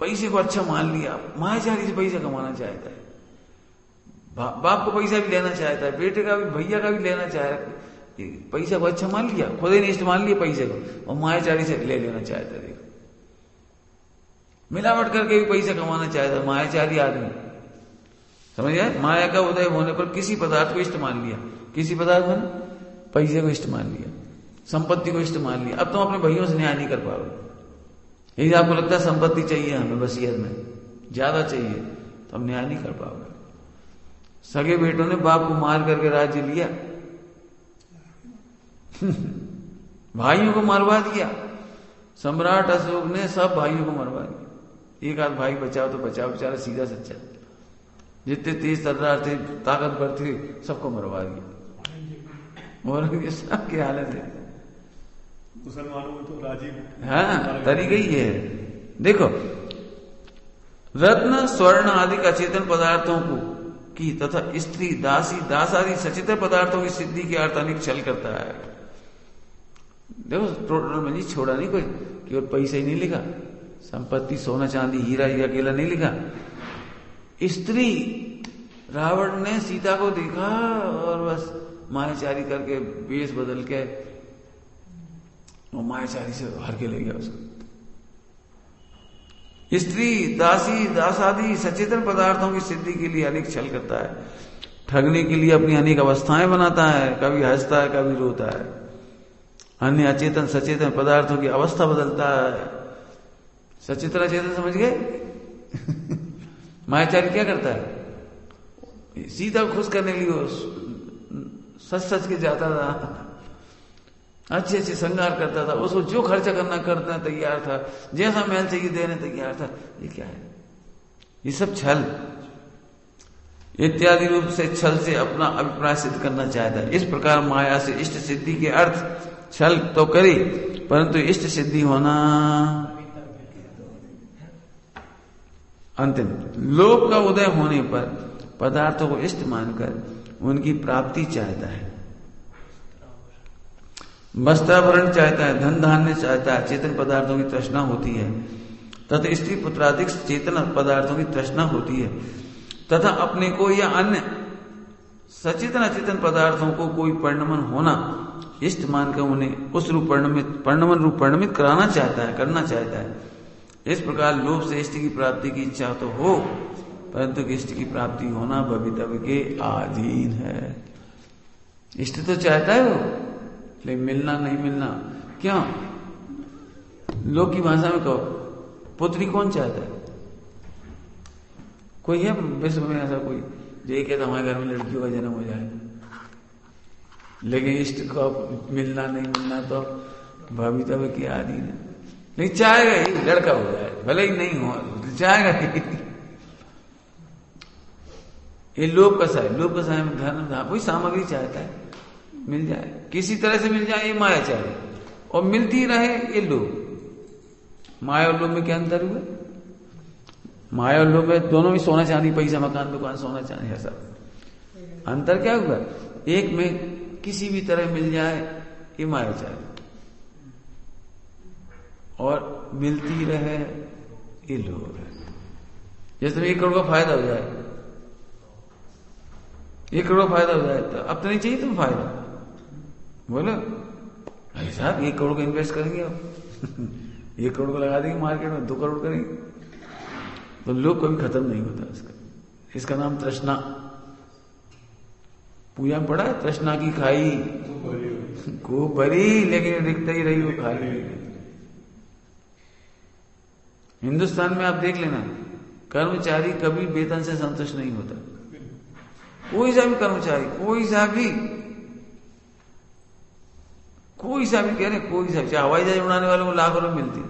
A: पैसे को अच्छा मान लिया, मायाचारी से पैसा कमाना चाहता है, बाप को पैसा भी लेना चाहता है, बेटे का भी भैया का भी लेना चाह रहा है। पैसा को अच्छा मान लिया, खुद ही नहीं इस्तेमाल लिया पैसे को, और मायाचारी से ले लेना चाहता है। देखो मिलावट करके भी पैसा कमाना चाहता है मायाचारी आदमी, समझ गए। माया का उदय होने पर किसी पदार्थ को इस्तेमाल लिया, किसी पदार्थ में पैसे को इस्तेमाल लिया, संपत्ति को इस्तेमाल लिया। अब तुम अपने भाइयों से न्याय नहीं कर पाओगे। यदि आपको लगता है संपत्ति चाहिए हमें वसीयत में ज्यादा चाहिए, तो हम न्याय नहीं कर पाओगे। सगे बेटों ने बाप को मार करके राज्य लिया, भाइयों को मरवा दिया। सम्राट अशोक ने सब भाइयों को मरवा दिया। एक आध भाई बचाओ तो बचाओ, बेचारा सीधा सच्चा, जितने तेज तर्रार थे ताकतवर थे सबको मरवा दिया। और ये सब की हालत है।
B: मुसलमानों में तो राजीव,
A: हाँ तरीका ही है। देखो रत्न स्वर्ण आदि अचेतन पदार्थों को की तथा स्त्री दासी दास आदि सचेतन पदार्थों की सिद्धि के अर्थ अनेक छल करता है। देखो टोटल में छोड़ा नहीं कोई, केवल पैसा ही नहीं लिखा, संपत्ति सोना चांदी हीरा ही अकेला नहीं लिखा। स्त्री, रावण ने सीता को देखा और बस मायाचारी करके वेश बदल के वो मायाचारी से हर के ले गया उसको। स्त्री दासी दास आदि सचेतन पदार्थों की सिद्धि के लिए अनेक छल करता है, ठगने के लिए अपनी अनेक अवस्थाएं बनाता है, कभी हंसता है कभी रोता है। अन्य अचेतन सचेतन पदार्थों की अवस्था बदलता है। सचेतन अचेतन समझ गए। मायाचारी क्या करता है, सीता को खुश करने के लिए सच सच के जाता था, अच्छे अच्छे श्रृंगार करता था, उसको जो खर्चा करना करना तैयार था, जैसा महल चाहिए देने तैयार था। ये क्या है, ये सब छल इत्यादि रूप से छल से अपना अभिप्राय सिद्ध करना चाहता है। इस प्रकार माया से इष्ट सिद्धि के अर्थ छल तो करे, परंतु इष्ट सिद्धि होना अंतिम। लोभ का उदय होने पर पदार्थों को इष्ट मानकर उनकी प्राप्ति चाहता है। वस्त्राभरण चाहता है, धन धान्य चाहता है, चेतन पदार्थों की तृष्णा होती है, तथा स्त्री पुत्रादिक चेतन पदार्थों की तृष्णा होती है, तथा अपने को या अन्य सचेतन अचेतन पदार्थों को कोई परिणमन होना इष्ट मानकर उन्हें उस रूप परिणमन रूप परिणमित कराना चाहता है, करना चाहता है। इस प्रकार लोभ से इष्ट की प्राप्ति की इच्छा तो हो, परंतु इष्ट की प्राप्ति होना भवितव्य के अधीन है। इष्ट तो चाहता है वो, लेकिन मिलना नहीं मिलना क्यों? लोग की भाषा में कहो, पुत्री कौन चाहता है? कोई है विश्व में ऐसा कोई जो ये कहता हमारे घर में लड़कियों का जन्म हो जाए? लेकिन इष्ट को मिलना नहीं मिलना तो भवितव्य के अधीन है। नहीं चाहेगा ही लड़का हो जाए, भले ही नहीं हो, चाहेगा ही। ये लोभ कसा है, लोभ कसा है धर्म कोई सामग्री चाहता है, मिल जाए, किसी तरह से मिल जाए, ये माया चाहे, और मिलती रहे, ये लोभ। माया और लोभ में क्या अंतर हुआ? माया और लोभ में दोनों में सोना चांदी, पैसा, मकान, दुकान, सोना चांदी है सब। अंतर क्या हुआ? एक में किसी भी तरह मिल जाए, ये माया चाहे, और मिलती रहे, ये लोभ है। जैसे 1 करोड़ का फायदा हो जाए, 1 करोड़ फायदा हो जाए, तो अब तो नहीं चाहिए तुम्हें फायदा, बोलो भाई साहब 1 करोड़ का इन्वेस्ट करेंगे अब 1 करोड़ को लगा देंगे मार्केट में, 2 करोड़ करेंगे, तो लोग कभी खत्म नहीं होता इसका नाम तृष्णा। पूजा में पड़ा है, तृष्णा की खाई खूब भरी, लेकिन दिखता ही रही वो खाली। हिंदुस्तान में आप देख लेना, कर्मचारी कभी वेतन से संतुष्ट नहीं होता, कोई सा भी कर्मचारी, कोई सा भी कह रहे, कोई सा, चाहे हवाई जहाज उड़ाने वालों को लाखों रुपए मिलती,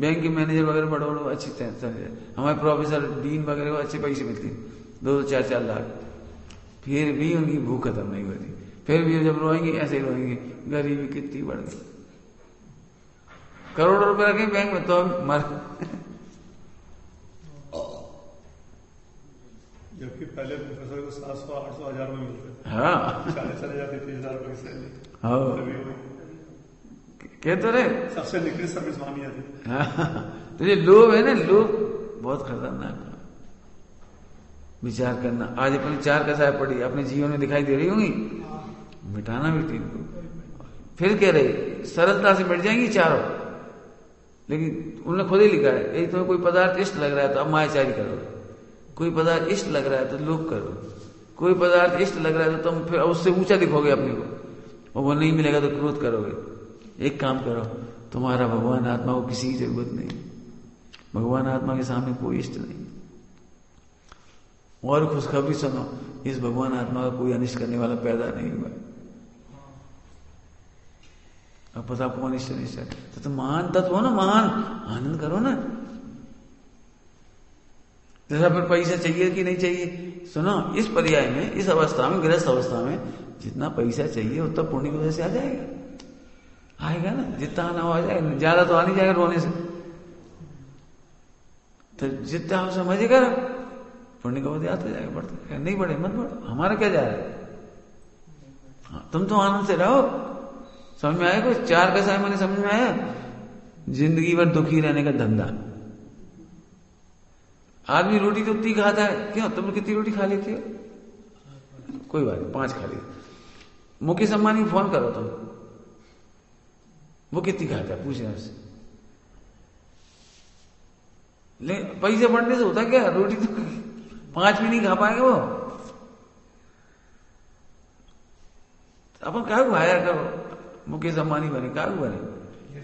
A: बैंक के मैनेजर वगैरह बड़े बड़े अच्छी तरह, हमारे प्रोफेसर डीन वगैरह को अच्छे पैसे मिलते, 2-4 लाख, फिर भी उनकी भूख खत्म नहीं होती, फिर भी जब रोएंगे ऐसे ही रोएंगे, गरीबी कितनी बढ़ गई। करोड़ों रुपए रखे बैंक में तो हम मर।
B: जबकि पहले प्रोफेसर को 700-800 हजार में मिलते,
A: हाँ
B: 40 चले जाते, 30,000 रुपए सैलरी।
A: हाँ कहते रहे
B: सबसे निकृष्ट सर्विस मानी जाती।
A: हाँ, तो ये लोभ है ना, लोभ बहुत खतरनाक है। विचार करना, आज अपनी 4 कसाय पड़ी अपने जीवन में दिखाई दे रही होंगी, मिटाना भी तीन को, फिर कह रहे सरलता से मिट जाएंगी चारों, लेकिन उन्होंने खुद ही लिखा है, यदि तुम्हें कोई पदार्थ इष्ट लग रहा है तो अब मायाचारी करो, कोई पदार्थ इष्ट लग रहा है तो लोभ करो, कोई पदार्थ इष्ट लग रहा है तो तुम फिर उससे ऊंचा दिखोगे अपने को, और वो नहीं मिलेगा तो क्रोध करोगे। एक काम करो, तुम्हारा भगवान आत्मा को किसी की जरूरत नहीं, भगवान आत्मा के सामने कोई इष्ट नहीं। और खुशखबरी सुनो, इस भगवान आत्मा का कोई अनिष्ट करने वाला पैदा नहीं हुआ। अब पता आपको अनिष्ट अनिष्ट है तो महान तत्व हो ना, महान आनंद करो ना। जैसा फिर पैसा चाहिए कि नहीं चाहिए, सुनो इस पर्याय में, इस अवस्था में, गृहस्थ अवस्था में जितना पैसा चाहिए उतना पुण्य की वजह से आ जाएगा, आएगा ना, जितना आना हो आ जाएगा, ज्यादा तो आ नहीं जाएगा रोने से, तो जितना हो समझे करो, पुण्य का वजह आता जाएगा, बढ़ता नहीं बढ़े मत बढ़ो, हमारा क्या जा रहा है। हाँ, तुम तो आनंद से रहो। समझ में आया कुछ? 4 कसाय मैंने समझ में आया, जिंदगी भर दुखी रहने का धंधा। आदमी रोटी तो उतनी खाता है, क्यों तुम कितनी रोटी खा लेती हो? कोई बात नहीं, 5 खा ली। मुकेश अंबानी को फोन करो तुम, वो कितनी खाता है पूछे आपसे। ले पैसे बढ़ने से होता क्या, रोटी तो 5 भी नहीं खा पाएंगे वो। अपन क्या हायर करो, मुकेश अंबानी बने, क्या बने।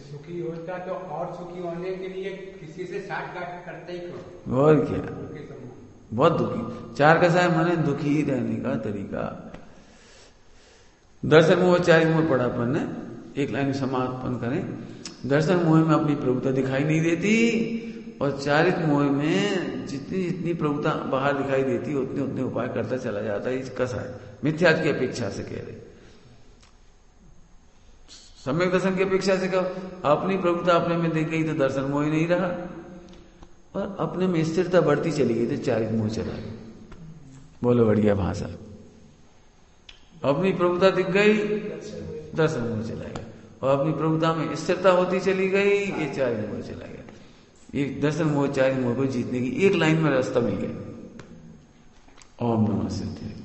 C: सुखी होता तो और सुखी होने के लिए किसी से साठ-गांठ करते ही करो।
A: और क्या, बहुत दुखी। 4 कसाय माने दुखी रहने का तरीका। दर्शन मोह चारित मोह पढ़ा अपन ने, एक लाइन समापन करें। दर्शन मोह में अपनी प्रभुता दिखाई नहीं देती, और चारित मोह में जितनी जितनी प्रभुता बाहर दिखाई देती उतने उतने उपाय करता चला जाता है। कसाय मिथ्यात्व की अपेक्षा से कह रहे, सम्यक दर्शन की अपेक्षा से कहो। अपनी प्रभुता अपने में देख गई तो दर्शन मोह नहीं रहा, और अपने में स्थिरता बढ़ती चली गई तो चारित मोह चला गया। बोलो बढ़िया भाषा। अपनी प्रभुता दिख गई, दर्शन मोह चला गया। और अपनी प्रभुता में स्थिरता होती चली गई, ये चार मोह चला गया। ये दर्शन मोह चार मोह को जीतने की एक लाइन में रास्ता मिल गया। ओम नमः सिद्धि।